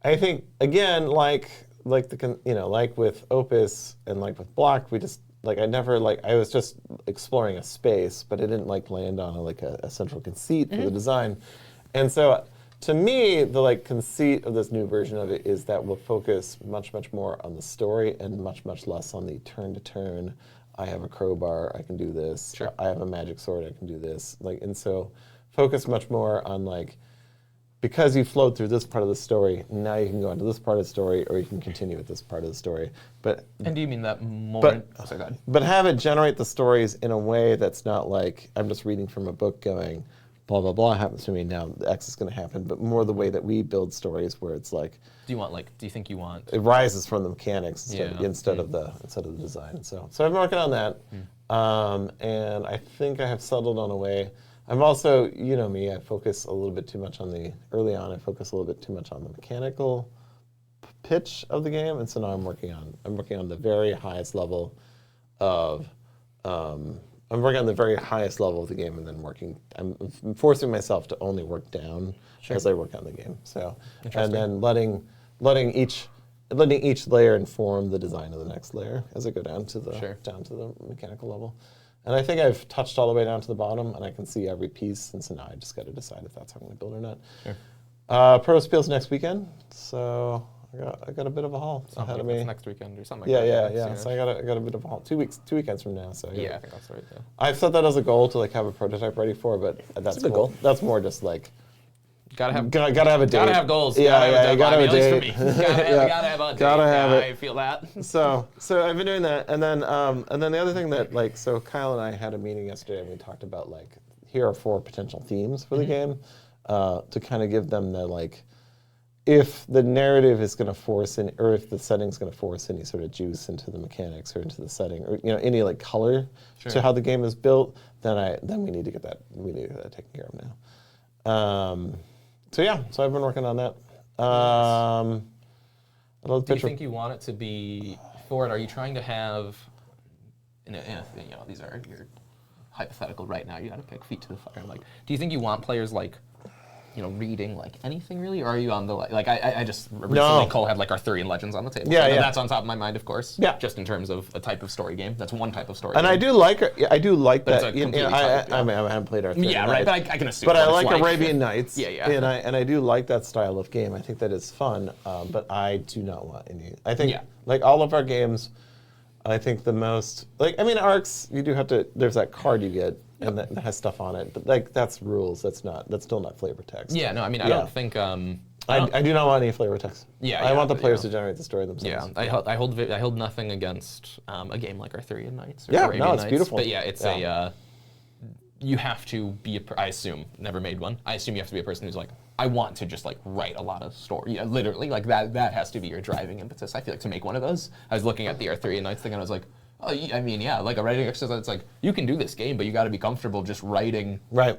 [SPEAKER 2] I think again like with Opus and like with Block, like I never like I was just exploring a space, but it didn't like land on a central conceit for the design. And so to me, the like conceit of this new version of it is that we'll focus much more on the story and much less on the turn to turn. I have a crowbar, I can do this.
[SPEAKER 1] Sure.
[SPEAKER 2] I have a magic sword, I can do this. Like, and so focus much more on like, because you flowed through this part of the story, now you can go on to this part of the story, or you can continue with this part of the story.
[SPEAKER 1] And do you mean that more?
[SPEAKER 2] But have it generate the stories in a way that's not like I'm just reading from a book going, blah blah blah happens to me now. X is going to happen, but more the way that we build stories, where it's like.
[SPEAKER 1] Do you think you want?
[SPEAKER 2] It rises from the mechanics instead of the design. So I've been working on that, and I think I have settled on a way. I'm also, you know me, I focus a little bit too much on early on, I focus a little bit too much on the mechanical pitch of the game, and so now I'm working on the very highest level of, I'm working on the very highest level of the game, and then I'm forcing myself to only work down as I work on the game. So, and then letting each layer inform the design of the next layer as I go down to the mechanical level. And I think I've touched all the way down to the bottom, and I can see every piece, and so now I just got to decide if that's how I'm going to build or not.
[SPEAKER 1] Sure.
[SPEAKER 2] Pro Spiel's next weekend, so I got a bit of a haul ahead of me.
[SPEAKER 1] It's next weekend or something like that.
[SPEAKER 2] Yeah. So I got a bit of a haul. 2 weekends from now. So
[SPEAKER 1] yeah, I think that's right. Yeah.
[SPEAKER 2] I've set that as a goal to like have a prototype ready for, but that's
[SPEAKER 3] a good goal.
[SPEAKER 2] That's more just like.
[SPEAKER 1] Gotta have
[SPEAKER 2] a date.
[SPEAKER 1] Gotta have goals.
[SPEAKER 2] Yeah,
[SPEAKER 1] gotta have a
[SPEAKER 2] date.
[SPEAKER 1] gotta have a date.
[SPEAKER 2] Gotta have it.
[SPEAKER 1] I feel that.
[SPEAKER 2] So I've been doing that, and then the other thing that like, so Kyle and I had a meeting yesterday, and we talked about like, here are 4 potential themes for the game, to kind of give them the like, if the narrative is going to force in, or if the setting's going to force any sort of juice into the mechanics or into the setting, or any like color to how the game is built, then we need to get that taken care of now. So I've been working on that.
[SPEAKER 1] Do you think you want it to be forward? Are you trying to have, these are your hypothetical right now. You got to pick feet to the fire. Like, do you think you want players like, reading like anything really, or are you on the like? I just recently Cole had like Arthurian Legends on the table.
[SPEAKER 2] Yeah,
[SPEAKER 1] and that's on top of my mind, of course.
[SPEAKER 2] Yeah.
[SPEAKER 1] Just in terms of a type of story game. That's one type of story.
[SPEAKER 2] And
[SPEAKER 1] game.
[SPEAKER 2] I do like that.
[SPEAKER 1] I
[SPEAKER 2] haven't played Arthurian.
[SPEAKER 1] Yeah, right. But I can assume.
[SPEAKER 2] But I like Arabian Nights.
[SPEAKER 1] Yeah.
[SPEAKER 2] And I do like that style of game. I think that is fun. But I do not want any. I think like all of our games, I think the most Arcs. You do have to. There's that card you get. And that has stuff on it, but like that's rules. That's still not flavor text.
[SPEAKER 1] Yeah, no, I mean I don't think.
[SPEAKER 2] I do not want any flavor text. I want the players to generate the story themselves.
[SPEAKER 1] Yeah, I hold nothing against a game like Arthurian Nights. Or
[SPEAKER 2] Arabian
[SPEAKER 1] Nights,
[SPEAKER 2] beautiful.
[SPEAKER 1] But yeah, it's you have to be I assume never made one. I assume you have to be a person who's like, I want to just like write a lot of story. Yeah, literally like that has to be your driving impetus. I feel like to make one of those. I was looking at the Arthurian Nights thing and I was like. Oh, I mean, yeah, like a writing exercise. It's like you can do this game, but you got to be comfortable just writing.
[SPEAKER 2] Right.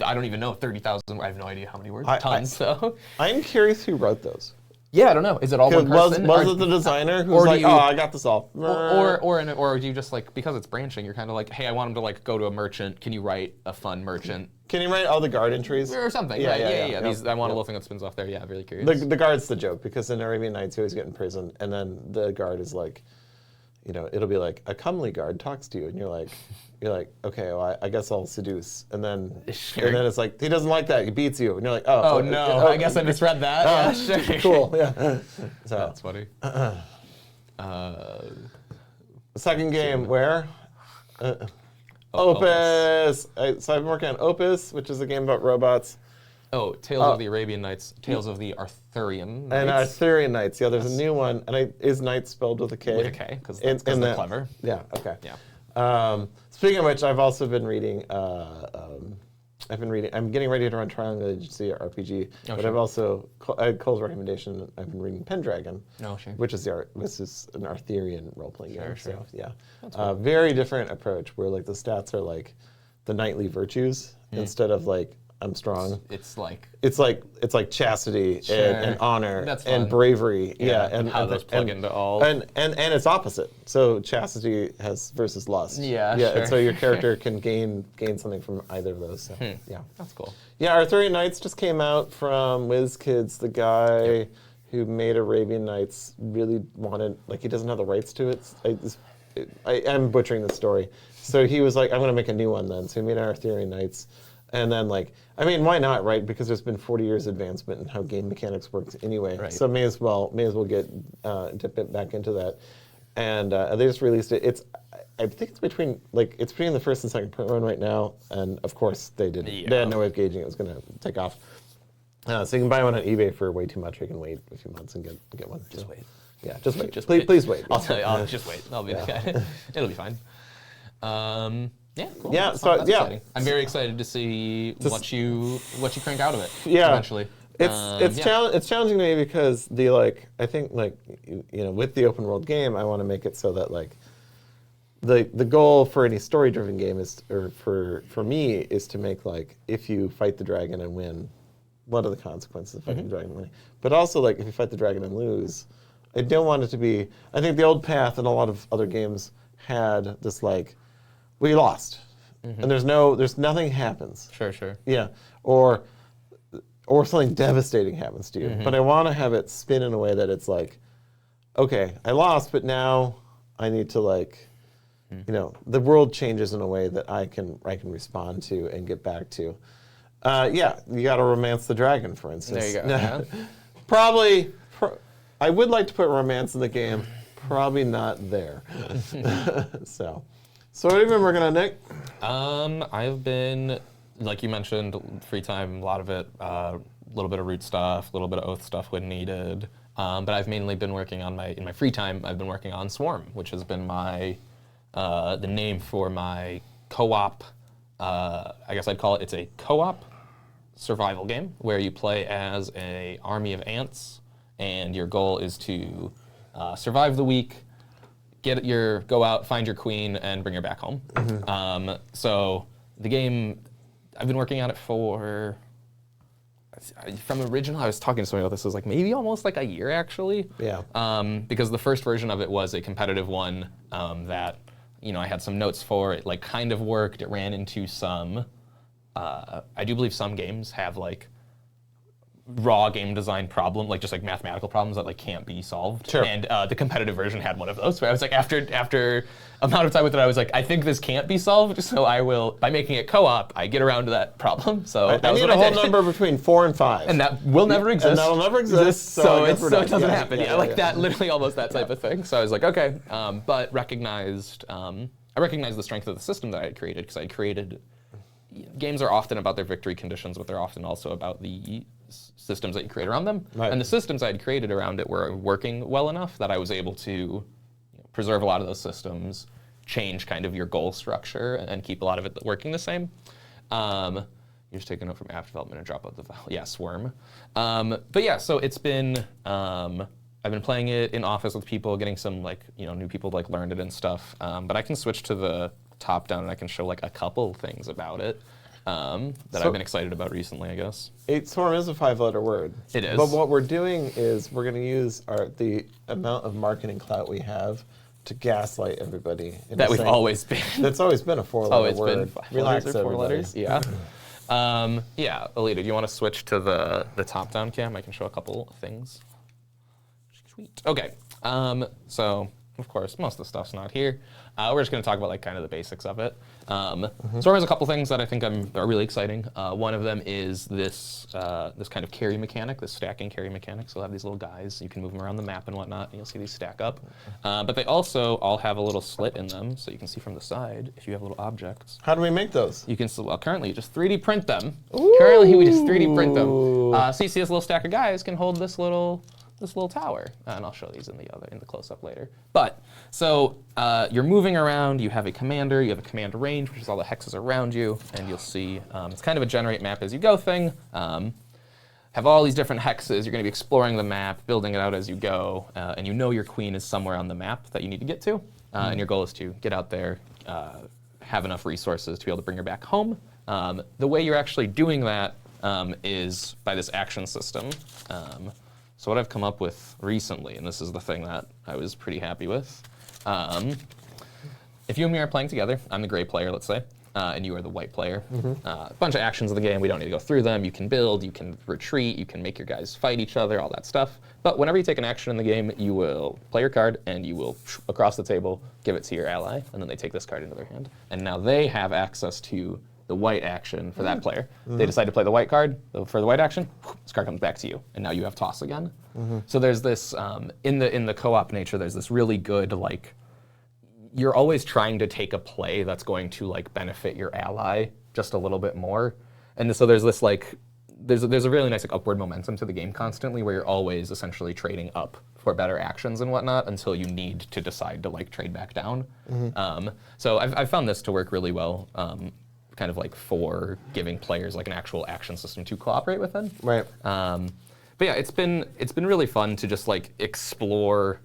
[SPEAKER 1] I don't even know 30,000. I have no idea how many words. Tons. So.
[SPEAKER 2] I'm curious who wrote those.
[SPEAKER 1] Yeah, I don't know. Is it all one person?
[SPEAKER 2] Was it the designer who's like, I got this all?
[SPEAKER 1] Or do you just like because it's branching? You're kind of like, hey, I want him to like go to a merchant. Can you write a fun merchant?
[SPEAKER 2] Can you write all the guard entries?
[SPEAKER 1] Or something. Yeah. I want a little thing that spins off there. Yeah, really curious.
[SPEAKER 2] The guard's the joke because in Arabian Nights you always get in prison, and then the guard is like. It'll be like a comely guard talks to you, and you're like, okay, well, I guess I'll seduce, and then it's like he doesn't like that, he beats you, and you're like,
[SPEAKER 1] oh no, I guess I misread that. Yeah, sure.
[SPEAKER 2] Cool, yeah. So
[SPEAKER 1] that's funny.
[SPEAKER 2] The second game, where? Opus. So I've been working on Opus, which is a game about robots.
[SPEAKER 1] Oh, Tales of the Arabian Nights, Tales of the Arthurian Nights.
[SPEAKER 2] And Arthurian Nights, yeah, there's a new one. And is Nights spelled with a K?
[SPEAKER 1] With a K, because they're clever.
[SPEAKER 2] Yeah, okay.
[SPEAKER 1] Yeah.
[SPEAKER 2] Speaking of which, I've also been reading, I'm getting ready to run Triangle Agency RPG, but I've also, I had Cole's recommendation, I've been reading Pendragon, which is an Arthurian role-playing game.
[SPEAKER 1] Sure.
[SPEAKER 2] So, yeah. Very different approach, where like the stats are like the knightly virtues, instead of like, I'm strong.
[SPEAKER 1] It's like
[SPEAKER 2] chastity and honor and bravery. Yeah, and
[SPEAKER 1] how those plug into all.
[SPEAKER 2] And it's opposite. So chastity has versus lust.
[SPEAKER 1] Yeah,
[SPEAKER 2] sure.
[SPEAKER 1] And
[SPEAKER 2] so your character can gain something from either of those. So, yeah,
[SPEAKER 1] that's cool.
[SPEAKER 2] Yeah, Arthurian Nights just came out from WizKids. The guy who made Arabian Nights really wanted, like, he doesn't have the rights to it. I'm butchering the story. So he was like, I'm going to make a new one then. So he made Arthurian Knights. And then, like, I mean, why not, right? Because there's been 40 years advancement in how game mechanics works anyway.
[SPEAKER 1] Right.
[SPEAKER 2] So may as well get dip it back into that. And they just released it. I think it's between the first and second print run right now. And of course, they didn't. Yeah. They had no way of gauging it was going to take off. So you can buy one on eBay for way too much. Or you can wait a few months and get one.
[SPEAKER 1] Just wait.
[SPEAKER 2] Yeah, just wait. Please wait.
[SPEAKER 1] I'll tell you. I'll just wait. I'll be the guy. It'll be fine. Yeah, cool.
[SPEAKER 2] Yeah,
[SPEAKER 1] that's
[SPEAKER 2] exciting.
[SPEAKER 1] I'm very excited to see what you crank out of it.
[SPEAKER 2] Yeah,
[SPEAKER 1] eventually.
[SPEAKER 2] It's challenging to me because I think with the open world game, I want to make it so that the goal for any story driven game for me is to make if you fight the dragon and win, what are the consequences of fighting the dragon and winning? But also if you fight the dragon and lose, I don't want it to be. I think the old path and a lot of other games had this we lost, and there's nothing happens.
[SPEAKER 1] Sure.
[SPEAKER 2] Yeah, or something devastating happens to you. But I want to have it spin in a way that it's okay, I lost, but now I need to the world changes in a way that I can respond to and get back to. You got to romance the dragon, for instance.
[SPEAKER 1] There you go. Yeah.
[SPEAKER 2] Probably, I would like to put romance in the game. Probably not there. So what have you been working on, Nick?
[SPEAKER 1] I've been, like you mentioned, free time, a lot of it, a little bit of root stuff, a little bit of oath stuff when needed. But I've mainly been working on in my free time, I've been working on Swarm, which has been the name for my co-op, I guess I'd call it, it's a co-op survival game where you play as an army of ants, and your goal is to survive the week, go out, find your queen, and bring her back home. So the game, I've been working on it from original, I was talking to somebody about this, it was maybe almost a year actually.
[SPEAKER 2] Yeah.
[SPEAKER 1] Because the first version of it was a competitive one that, I had some notes for. It kind of worked. It ran into some, I do believe some games have raw game design problem, just mathematical problems that can't be solved.
[SPEAKER 2] Sure.
[SPEAKER 1] And the competitive version had one of those. Where I was after amount of time with it, I was I think this can't be solved. So I will, by making it co-op, I get around to that problem. So
[SPEAKER 2] I need a whole number between 4 and 5,
[SPEAKER 1] and that will never exist.
[SPEAKER 2] And that'll never exist.
[SPEAKER 1] So it doesn't happen. That, literally almost that type of thing. So I was okay, but I recognized the strength of the system that I had created because I had created. Games are often about their victory conditions, but they're often also about the systems that you create around them.
[SPEAKER 2] Right.
[SPEAKER 1] And the systems I had created around it were working well enough that I was able to preserve a lot of those systems, change kind of your goal structure, and keep a lot of it working the same. You're just taking a note from app development and drop out the file. Yeah, Swarm. But yeah, so it's been, I've been playing it in office with people, getting some new people learned it and stuff. But I can switch to the top down and I can show a couple things about it. That I've been excited about recently, I guess.
[SPEAKER 2] Swarm is a 5-letter word.
[SPEAKER 1] It is.
[SPEAKER 2] But what we're doing is we're going to use the amount of marketing clout we have to gaslight everybody.
[SPEAKER 1] That we've always been.
[SPEAKER 2] That's always been a 4-letter word.
[SPEAKER 1] It's always been 5 letters or 4 letters. Yeah. Yeah, Alita, do you want to switch to the top-down cam? I can show a couple things. Sweet. Okay. So, of course, most of the stuff's not here. We're just going to talk about kind of the basics of it. Swarm has a couple things that I think are really exciting. One of them is this kind of carry mechanic, this stacking carry mechanic. So you'll have these little guys. You can move them around the map and whatnot, and you'll see these stack up. But they also all have a little slit in them, so you can see from the side if you have little objects.
[SPEAKER 2] How do we make those?
[SPEAKER 1] You can currently you just 3D print them.
[SPEAKER 2] Ooh.
[SPEAKER 1] Currently we just 3D print them. So you see this little stack of guys can hold this little tower, and I'll show these in the close-up later. But so you're moving around. You have a commander. You have a command range, which is all the hexes around you, and you'll see it's kind of a generate map as you go thing. Have all these different hexes. You're going to be exploring the map, building it out as you go, and you know your queen is somewhere on the map that you need to get to, and your goal is to get out there, have enough resources to be able to bring her back home. The way you're actually doing that is by this action system. So what I've come up with recently, and this is the thing that I was pretty happy with, if you and me are playing together, I'm the gray player, let's say, and you are the white player. A bunch of actions in the game. We don't need to go through them. You can build, you can retreat, you can make your guys fight each other, all that stuff. But whenever you take an action in the game, you will play your card, and you will, across the table, give it to your ally, and then they take this card into their hand. And now they have access to the white action for that player. They decide to play the white card for the white action, this card comes back to you, and now you have toss again. So there's this, in the co-op nature, there's this really good, like, you're always trying to take a play that's going to like benefit your ally just a little bit more. And so there's this like, there's a really nice like upward momentum to the game constantly where you're always essentially trading up for better actions and whatnot until you need to decide to like trade back down. So I've found this to work really well, kind of like for giving players like an actual action system to cooperate within.
[SPEAKER 2] Right.
[SPEAKER 1] But yeah, it's been really fun to just like explore.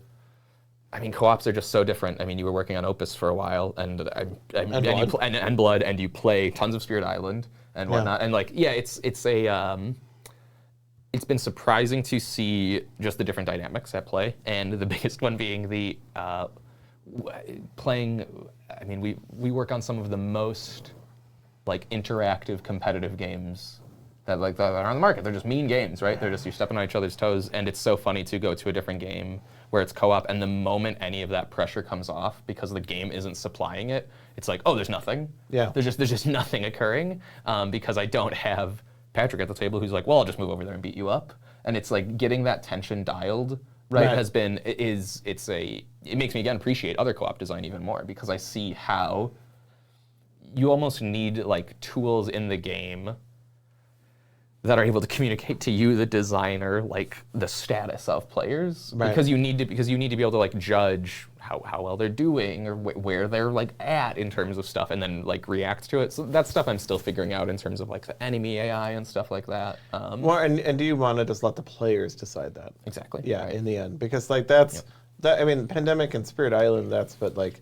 [SPEAKER 1] I mean, co-ops are just so different. I mean, you were working on Opus for a while, and Blood, and you play tons of Spirit Island and whatnot. And like, yeah, it's been surprising to see just the different dynamics at play, and the biggest one being the playing. I mean, we work on some of the most like interactive competitive games that are on the market. They're just mean games, right? They're just, you're stepping on each other's toes, and it's so funny to go to a different game where it's co-op, and the moment any of that pressure comes off because the game isn't supplying it, it's like, oh, there's nothing.
[SPEAKER 2] Yeah.
[SPEAKER 1] There's just nothing occurring because I don't have Patrick at the table who's like, well, I'll just move over there and beat you up. And it's like getting that tension dialed, right, it makes me again appreciate other co-op design even more because I see how you almost need like tools in the game that are able to communicate to you, the designer, like the status of players,
[SPEAKER 2] right.
[SPEAKER 1] because you need to be able to like judge how well they're doing or where they're like at in terms of stuff, and then like react to it. So that's stuff I'm still figuring out in terms of like the enemy AI and stuff like that.
[SPEAKER 2] Well, and do you want to just let the players decide that?
[SPEAKER 1] Exactly.
[SPEAKER 2] Yeah,
[SPEAKER 1] right.
[SPEAKER 2] in the end, because like that. I mean, Pandemic and Spirit Island. But like,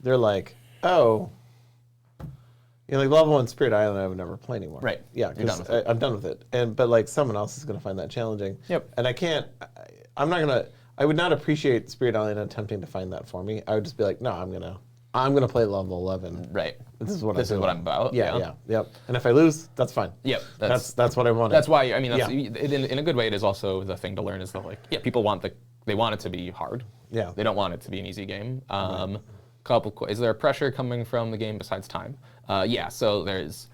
[SPEAKER 2] they're like, oh. You know, like level 1 Spirit Island, I would never play anymore.
[SPEAKER 1] Right.
[SPEAKER 2] Yeah, because I'm done with it. But like someone else is going to find that challenging.
[SPEAKER 1] Yep.
[SPEAKER 2] And I would not appreciate Spirit Island attempting to find that for me. I would just be like, no, I'm gonna play level 11.
[SPEAKER 1] Right.
[SPEAKER 2] This is what
[SPEAKER 1] I'm about.
[SPEAKER 2] Yeah. And if I lose, that's fine.
[SPEAKER 1] Yep.
[SPEAKER 2] That's what I wanted.
[SPEAKER 1] That's why. I mean, in a good way, it is also the thing to learn is that like, yeah, people want it to be hard.
[SPEAKER 2] Yeah.
[SPEAKER 1] They don't want it to be an easy game. Is there pressure coming from the game besides time? Yeah, so there's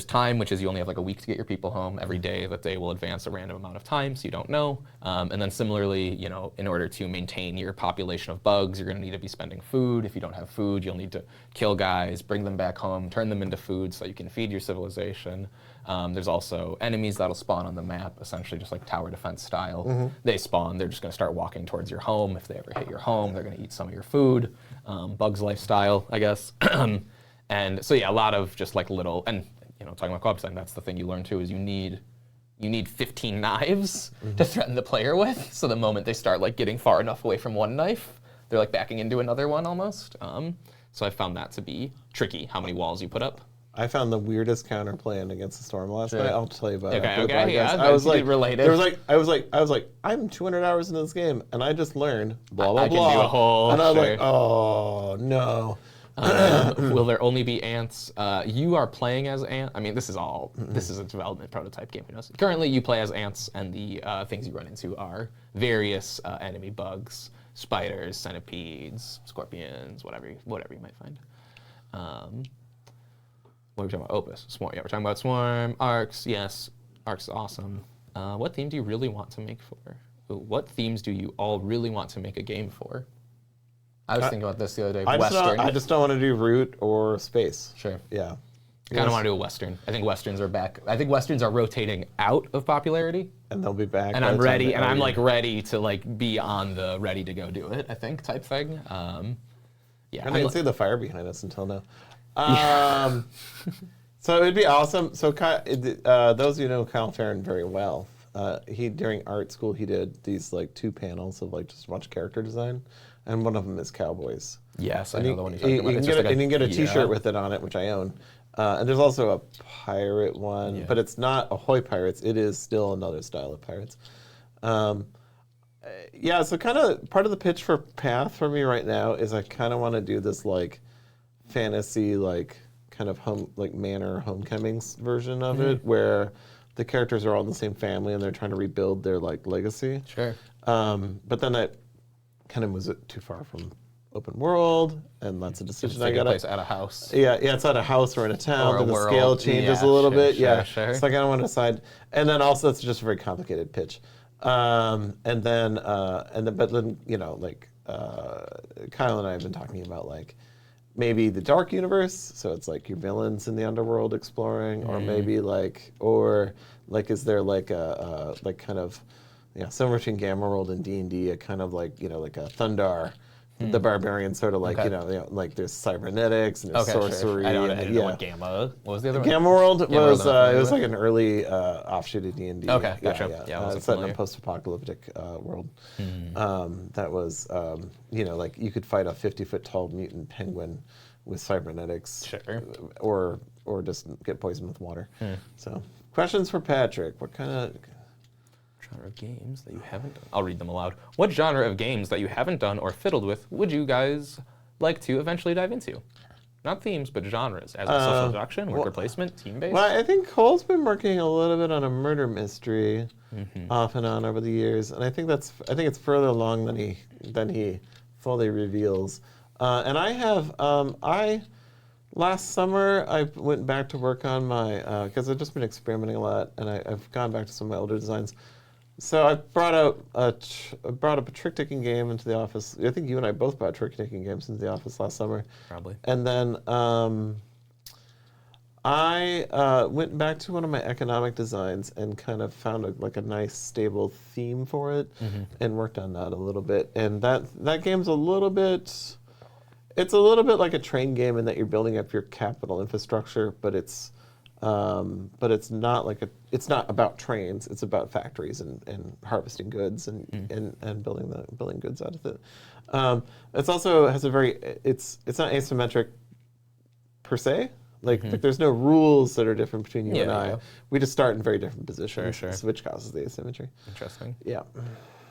[SPEAKER 1] time, which is you only have like a week to get your people home. Every day that they will advance a random amount of time, so you don't know. And then similarly, you know, in order to maintain your population of bugs, you're gonna need to be spending food. If you don't have food, you'll need to kill guys, bring them back home, turn them into food so you can feed your civilization. There's also enemies that'll spawn on the map, essentially just like tower defense style. They spawn, they're just gonna start walking towards your home. If they ever hit your home, they're gonna eat some of your food. Bugs lifestyle, I guess. And so yeah, a lot of just like little, and you know, talking about co-op design, that's the thing you learn too, is you need 15 knives to threaten the player with. So the moment they start like getting far enough away from one knife, they're like backing into another one almost. So I found that to be tricky, how many walls you put up.
[SPEAKER 2] I found the weirdest counterplay in Against the Storm last night. I'll tell you about it.
[SPEAKER 1] Okay, yeah.
[SPEAKER 2] I was like,
[SPEAKER 1] related.
[SPEAKER 2] I was like, I'm 200 hours into this game, and I just learned blah blah blah.
[SPEAKER 1] I can do a whole.
[SPEAKER 2] And I was like, oh no.
[SPEAKER 1] Will there only be ants? You are playing as ants. I mean, this is a development prototype game. You know? So currently, you play as ants, and the things you run into are various enemy bugs, spiders, centipedes, scorpions, whatever you might find. What are we talking about? Opus, Swarm. Yeah, we're talking about Swarm, Arcs. Yes, Arcs is awesome. What theme do you really want to make for? What themes do you all really want to make a game for? I was thinking about this the other day.
[SPEAKER 2] I just don't want to do root or space.
[SPEAKER 1] Sure.
[SPEAKER 2] Yeah.
[SPEAKER 1] I kind of want to do a Western. I think Westerns are back. I think Westerns are rotating out of popularity.
[SPEAKER 2] And they'll be back.
[SPEAKER 1] And I'm ready. And I'm like ready to like be on the ready to go do it, I think, type thing. Yeah.
[SPEAKER 2] I didn't see the fire behind us until now. So it would be awesome. So those of you know Kyle Farron very well. During art school, he did these like 2 panels of like just a bunch of character design. And one of them is Cowboys.
[SPEAKER 1] Yes, I know the one you're talking about.
[SPEAKER 2] And you can get a T-shirt with it on it, which I own. And there's also a pirate one, but it's not Ahoy pirates. It is still another style of pirates. Yeah, so kind of part of the pitch for Path for me right now is I kind of want to do this like fantasy, like kind of manor homecomings version of it, where the characters are all in the same family and they're trying to rebuild their like legacy.
[SPEAKER 1] Sure.
[SPEAKER 2] But then it kind of was too far from open world, and that's a decision I got to.
[SPEAKER 1] Place at a house.
[SPEAKER 2] Yeah, it's at a house or in a town.
[SPEAKER 1] Or a
[SPEAKER 2] then the
[SPEAKER 1] world.
[SPEAKER 2] scale changes a little bit.
[SPEAKER 1] Sure.
[SPEAKER 2] It's like I don't want to decide. And then also it's just a very complicated pitch. But then Kyle and I have been talking about like maybe the dark universe, so it's like your villains in the underworld exploring, or maybe is there like a like kind of somewhere between Gamma World and D&D, a kind of like like a Thundar, the barbarian sort of like like there's cybernetics and there's sorcery.
[SPEAKER 1] Sure. I don't know what Gamma. What was the other one?
[SPEAKER 2] Gamma World was it was like an early offshoot of D&D.
[SPEAKER 1] Okay, gotcha.
[SPEAKER 2] It's set in a post-apocalyptic world. That was like you could fight a 50-foot tall mutant penguin with cybernetics,
[SPEAKER 1] sure,
[SPEAKER 2] or just get poisoned with water. So questions for Patrick. What kind of
[SPEAKER 1] genre of games that you haven't done? I'll read them aloud. What genre of games that you haven't done or fiddled with would you guys like to eventually dive into? Not themes, but genres, as in social deduction, worker placement, team-based?
[SPEAKER 2] Well, I think Cole's been working a little bit on a murder mystery off and on over the years, and I think it's further along than he fully reveals. And I have last summer I went back to work on my because I've just been experimenting a lot, and I've gone back to some of my older designs. So I brought up a trick-taking game into the office. I think you and I both brought trick-taking games into the office last summer.
[SPEAKER 1] Probably.
[SPEAKER 2] And then I went back to one of my economic designs and kind of found a nice stable theme for it, and worked on that a little bit. And that game's a little bit like a train game in that you're building up your capital infrastructure, but it's not about trains. It's about factories and harvesting goods and building goods out of it. It's also has it's not asymmetric per se. Like there's no rules that are different between you and I. Yeah. We just start in very different positions, which causes the asymmetry.
[SPEAKER 1] Interesting.
[SPEAKER 2] Yeah.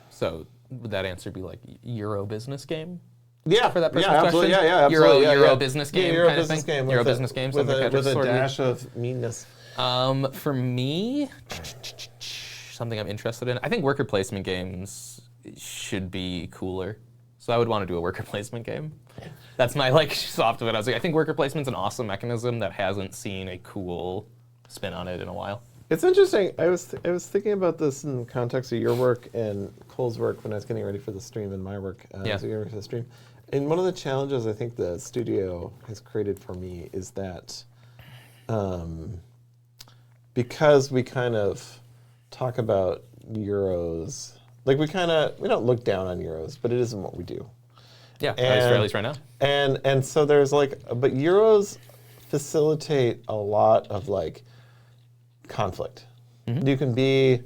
[SPEAKER 1] So would that answer be like Euro business game?
[SPEAKER 2] Yeah,
[SPEAKER 1] for that person's
[SPEAKER 2] absolutely.
[SPEAKER 1] question?
[SPEAKER 2] Yeah, absolutely.
[SPEAKER 1] Euro business game
[SPEAKER 2] Euro
[SPEAKER 1] kind
[SPEAKER 2] business
[SPEAKER 1] of thing?
[SPEAKER 2] game.
[SPEAKER 1] Euro business game.
[SPEAKER 2] With a dash of meanness.
[SPEAKER 1] For me, something I'm interested in, I think worker placement games should be cooler. So I would want to do a worker placement game. That's my soft of it. I think worker placement's an awesome mechanism that hasn't seen a cool spin on it in a while.
[SPEAKER 2] It's interesting. I was thinking about this in the context of your work and Cole's work when I was getting ready for the stream, and my work as getting ready for the stream. And one of the challenges I think the studio has created for me is that because we kind of talk about Euros, we don't look down on Euros, but it isn't what we do.
[SPEAKER 1] Yeah, at least right now.
[SPEAKER 2] And so there's but Euros facilitate a lot of conflict. It can be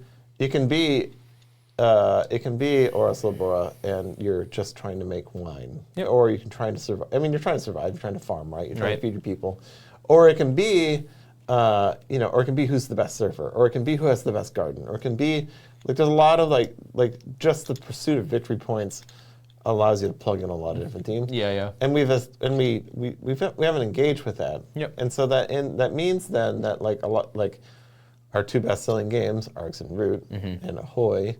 [SPEAKER 2] Oros Labora, and you're just trying to make wine, or you can try to survive. I mean, you're trying to survive. You're trying to farm, right? You're trying to feed your people, or it can be, or it can be who's the best surfer, or it can be who has the best garden, or it can be there's a lot of just the pursuit of victory points allows you to plug in a lot of different themes.
[SPEAKER 1] Yeah.
[SPEAKER 2] And we haven't engaged with that.
[SPEAKER 1] Yep.
[SPEAKER 2] And so that means then that a lot our two best-selling games, Arcs and Root and Ahoy,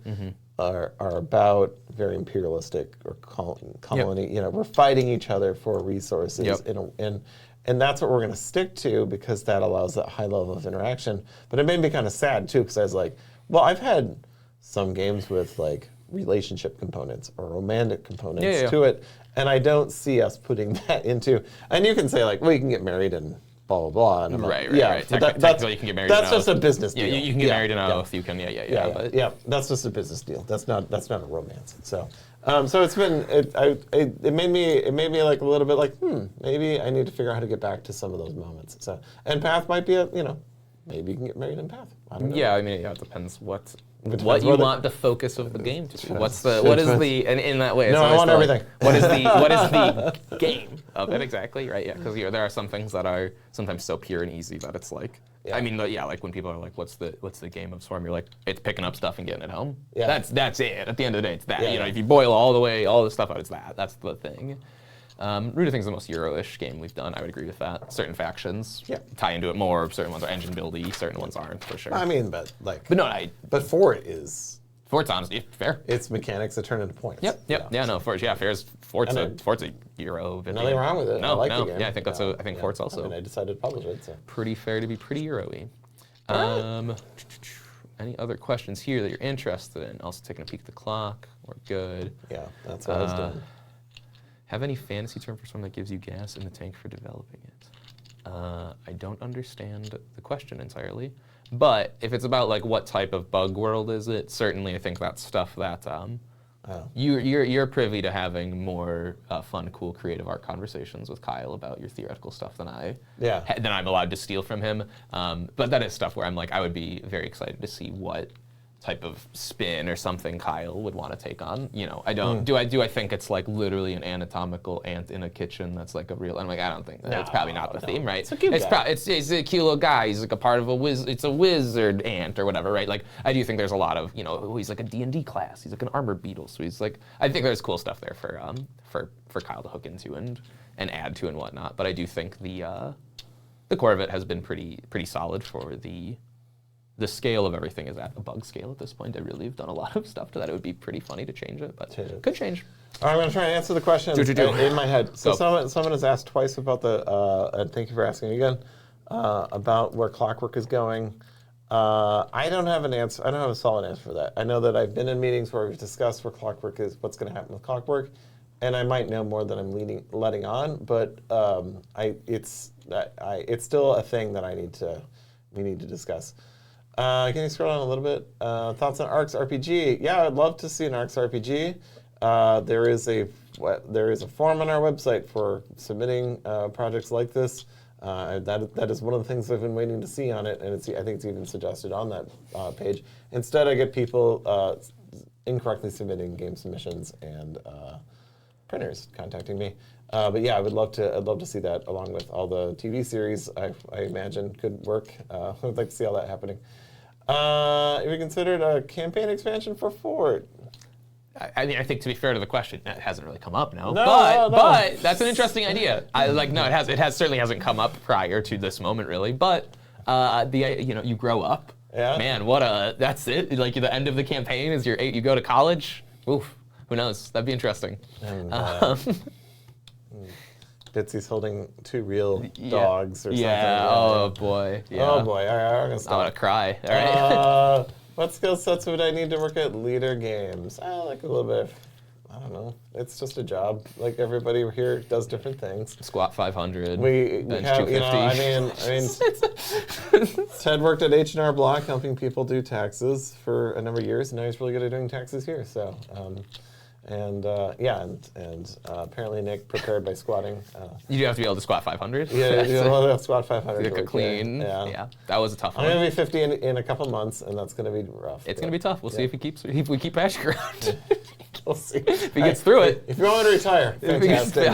[SPEAKER 2] are about very imperialistic or colony. We're fighting each other for resources, and that's what we're going to stick to because that allows that high level of interaction. But it made me kind of sad too because I was like, well, I've had some games with relationship components or romantic components to it, and I don't see us putting that into. And you can say well, you can get married and blah blah blah. And
[SPEAKER 1] right.
[SPEAKER 2] Technically,
[SPEAKER 1] you can get married.
[SPEAKER 2] That's just a business deal.
[SPEAKER 1] Yeah, you can get married in an oath. You can.
[SPEAKER 2] Yeah. That's just a business deal. That's not a romance. So, it's been it made me a little bit maybe I need to figure out how to get back to some of those moments. So, and Path might be maybe you can get married in Path. I don't know.
[SPEAKER 1] Yeah, I mean, it depends what you want the focus of the game to be. What is the and in that way?
[SPEAKER 2] No, I want everything.
[SPEAKER 1] What is the game of it exactly? Right? Yeah, because there are some things that are sometimes so pure and easy that it's I mean, when people are what's the game of Swarm? You're it's picking up stuff and getting it home. Yeah. That's it. At the end of the day, it's that. If you boil all the stuff out, it's that. That's the thing. Root, I think, is the most Euro-ish game we've done. I would agree with that. Certain factions tie into it more. Certain ones are engine buildy. Certain ones aren't, for sure.
[SPEAKER 2] I mean, but Fort is.
[SPEAKER 1] Fort's honestly fair.
[SPEAKER 2] It's mechanics that turn into points.
[SPEAKER 1] Yep. Yeah, no, Fort's Fort's a Euro video.
[SPEAKER 2] Nothing wrong with it.
[SPEAKER 1] No,
[SPEAKER 2] I like the game.
[SPEAKER 1] Yeah, I think I think Fort's also.
[SPEAKER 2] I decided to publish it. So.
[SPEAKER 1] Pretty fair to be pretty Euro-y. Any other questions here that you're interested in? Also taking a peek at the clock. We're good.
[SPEAKER 2] Yeah, that's what I was doing.
[SPEAKER 1] Have any fantasy term for someone that gives you gas in the tank for developing it? I don't understand the question entirely. But if it's about like what type of bug world is it, certainly I think that's stuff that you're privy to having more fun, cool, creative art conversations with Kyle about your theoretical stuff than I'm allowed to steal from him. But that is stuff where I'm like, I would be very excited to see what type of spin or something Kyle would want to take on. You know, I don't. Do I think it's like literally an anatomical ant in a kitchen that's like a real? I'm like, I don't think that. It's probably not the theme, right?
[SPEAKER 2] It's a cute guy.
[SPEAKER 1] It's a cute little guy. He's like a part of a it's a wizard ant or whatever, right? Like I do think there's a lot of, you know, he's like a D&D class. He's like an armor beetle. So he's like, I think there's cool stuff there for Kyle to hook into and add to and whatnot. But I do think the core of it has been pretty solid for the scale of everything is at a bug scale at this point. I really have done a lot of stuff to that. It would be pretty funny to change it, but could change.
[SPEAKER 2] All right, I'm going to try and answer the question in my head. So someone has asked twice about and thank you for asking again, about where Clockwork is going. I don't have an answer. I don't have a solid answer for that. I know that I've been in meetings where we've discussed where Clockwork is, what's going to happen with Clockwork, and I might know more than I'm letting on, but it's still a thing that we need to discuss. Can you scroll down a little bit? Thoughts on Arcs RPG? Yeah, I'd love to see an Arcs RPG. There is a form on our website for submitting projects like this. That is one of the things I've been waiting to see on it, and I think it's even suggested on that page. Instead, I get people incorrectly submitting game submissions and printers contacting me. But yeah, I'd love to see that along with all the TV series. I imagine could work. I'd like to see all that happening. Have you considered a campaign expansion for Fort?
[SPEAKER 1] I mean, I think to be fair to the question, it hasn't really come up, but that's an interesting idea. It certainly hasn't come up prior to this moment, really. But you grow up.
[SPEAKER 2] Yeah.
[SPEAKER 1] Man, that's it. Like the end of the campaign is you go to college. Oof, who knows? That'd be interesting.
[SPEAKER 2] Bitsy's holding two real dogs or something.
[SPEAKER 1] Yeah, oh boy. Yeah.
[SPEAKER 2] Oh boy, all right, I'm gonna stop.
[SPEAKER 1] I'm gonna cry, all right?
[SPEAKER 2] What skill sets would I need to work at Leader Games? Like a little bit of, I don't know. It's just a job. Like everybody here does different things.
[SPEAKER 1] Squat 500,
[SPEAKER 2] we
[SPEAKER 1] bench
[SPEAKER 2] have,
[SPEAKER 1] 250.
[SPEAKER 2] I mean, Ted worked at H&R Block helping people do taxes for a number of years, and now he's really good at doing taxes here, so. Apparently Nick prepared by squatting.
[SPEAKER 1] You do have to be able to squat 500.
[SPEAKER 2] Yeah, you have to squat 500.
[SPEAKER 1] Like a clean. Yeah, that was a tough one.
[SPEAKER 2] I'm gonna be 50 in a couple months, and that's gonna be rough.
[SPEAKER 1] It's gonna be tough. We'll see if we keep Patrick around.
[SPEAKER 2] We'll see
[SPEAKER 1] if he gets through it.
[SPEAKER 2] If you want me to retire, fantastic.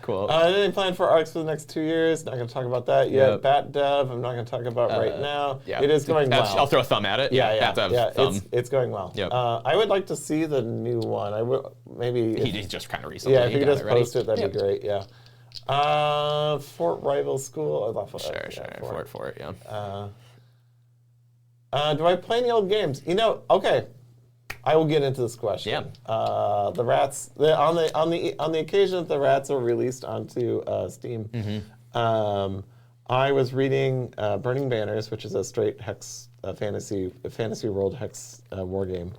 [SPEAKER 1] Cool.
[SPEAKER 2] Any plan for ARCs for the next 2 years? Not going to talk about that yet. Bat Dev, I'm not going to talk about right now.
[SPEAKER 1] Yeah.
[SPEAKER 2] It is going well.
[SPEAKER 1] I'll throw a thumb at it.
[SPEAKER 2] Bat
[SPEAKER 1] Dev, thumb.
[SPEAKER 2] It's going well.
[SPEAKER 1] Yep.
[SPEAKER 2] I would like to see the new one. I would maybe.
[SPEAKER 1] He just kind of recently.
[SPEAKER 2] Yeah, if you could just post it, that'd be great. Yeah. Fort Rival School. I love Fort.
[SPEAKER 1] Sure. Fort. Yeah.
[SPEAKER 2] Do I play any old games? Okay. I will get into this question.
[SPEAKER 1] Yeah.
[SPEAKER 2] The rats on the occasion that the rats are released onto Steam.
[SPEAKER 1] Mm-hmm.
[SPEAKER 2] I was reading Burning Banners, which is a straight hex fantasy world hex war game,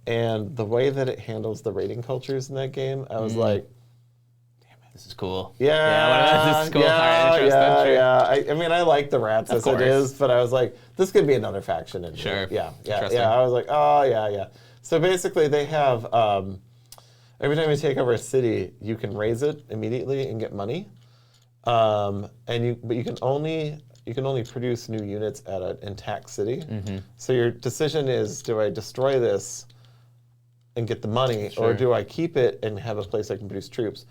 [SPEAKER 2] and the way that it handles the rating cultures in that game, I was like,
[SPEAKER 1] "Damn it, this is cool."
[SPEAKER 2] Yeah,
[SPEAKER 1] this is cool.
[SPEAKER 2] I mean, I like the rats as it is, but I was like, this could be another faction in
[SPEAKER 1] here.
[SPEAKER 2] Yeah. I was like, oh yeah. So basically, they have every time you take over a city, you can raise it immediately and get money, but you can only produce new units at an intact city. Mm-hmm. So your decision is: do I destroy this and get the money, or do I keep it and have a place I can produce troops?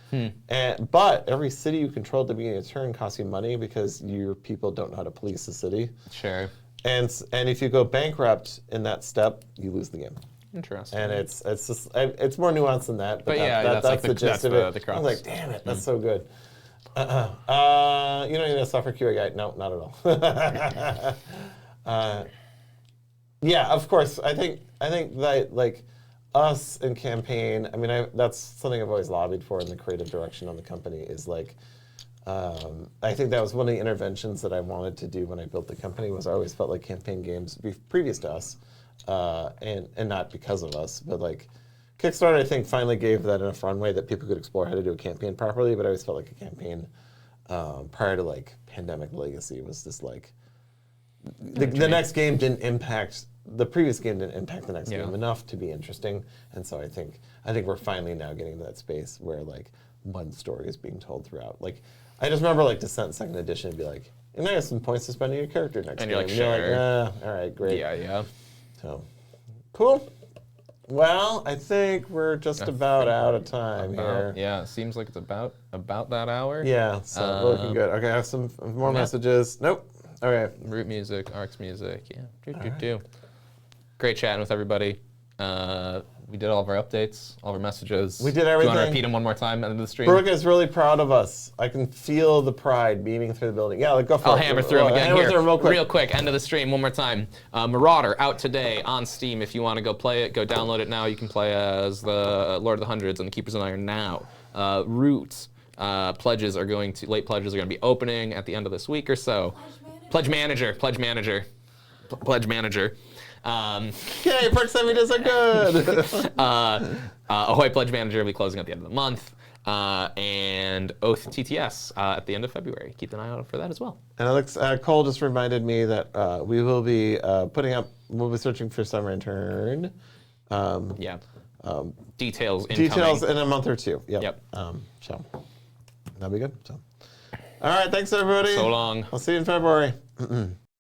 [SPEAKER 2] But every city you control at the beginning of the turn costs you money because your people don't know how to police the city.
[SPEAKER 1] Sure.
[SPEAKER 2] And if you go bankrupt in that step, you lose the game.
[SPEAKER 1] Interesting.
[SPEAKER 2] And it's it's more nuanced than that.
[SPEAKER 1] But yeah, that's like
[SPEAKER 2] the gist of it.
[SPEAKER 1] the crux.
[SPEAKER 2] I was like, damn it, that's so good. You don't need a software QA guy. No, not at all. Yeah, of course. I think that like us in campaign. I mean, that's something I've always lobbied for in the creative direction on the company. Is like, I think that was one of the interventions that I wanted to do when I built the company. Was I always felt like campaign games previous to us, and not because of us, but like. Kickstarter, I think, finally gave that enough runway that people could explore how to do a campaign properly, but I always felt like a campaign prior to like Pandemic Legacy was just like the next game didn't impact the previous game didn't impact the next game enough to be interesting, and so I think we're finally now getting to that space where like one story is being told throughout. Like I just remember like Descent Second Edition would be like, and I have some points to spend on your character next
[SPEAKER 1] and
[SPEAKER 2] game.
[SPEAKER 1] You're like, sure.
[SPEAKER 2] All right, great.
[SPEAKER 1] Yeah.
[SPEAKER 2] So cool. Well, I think we're just about out of time here.
[SPEAKER 1] Yeah, seems like it's about that hour.
[SPEAKER 2] Yeah, so we're looking good. Okay, I have some more messages. Nope. Okay.
[SPEAKER 1] Root music, Arcs music. Yeah. Great chatting with everybody. We did all of our updates, all of our messages.
[SPEAKER 2] We did everything.
[SPEAKER 1] Do you want to repeat them one more time at the end of the stream?
[SPEAKER 2] Brooke is really proud of us. I can feel the pride beaming through the building. Yeah, go for it.
[SPEAKER 1] I'll hammer through them again here.
[SPEAKER 2] Real
[SPEAKER 1] quick, end of the stream one more time. Marauder, out today on Steam. If you want to go play it, go download it now. You can play as the Lord of the Hundreds and the Keepers of Iron now. Root, late pledges are going to be opening at the end of this week or so. Pledge Manager.
[SPEAKER 2] Yay, proximities are good.
[SPEAKER 1] Ahoy Pledge Manager will be closing at the end of the month. And Oath TTS at the end of February. Keep an eye out for that as well.
[SPEAKER 2] And Alex, Cole just reminded me that we will be we'll be searching for summer intern.
[SPEAKER 1] Details
[SPEAKER 2] in a month or two. Yep. So that'll be good. So, all right, thanks everybody.
[SPEAKER 1] So long.
[SPEAKER 2] I'll see you in February.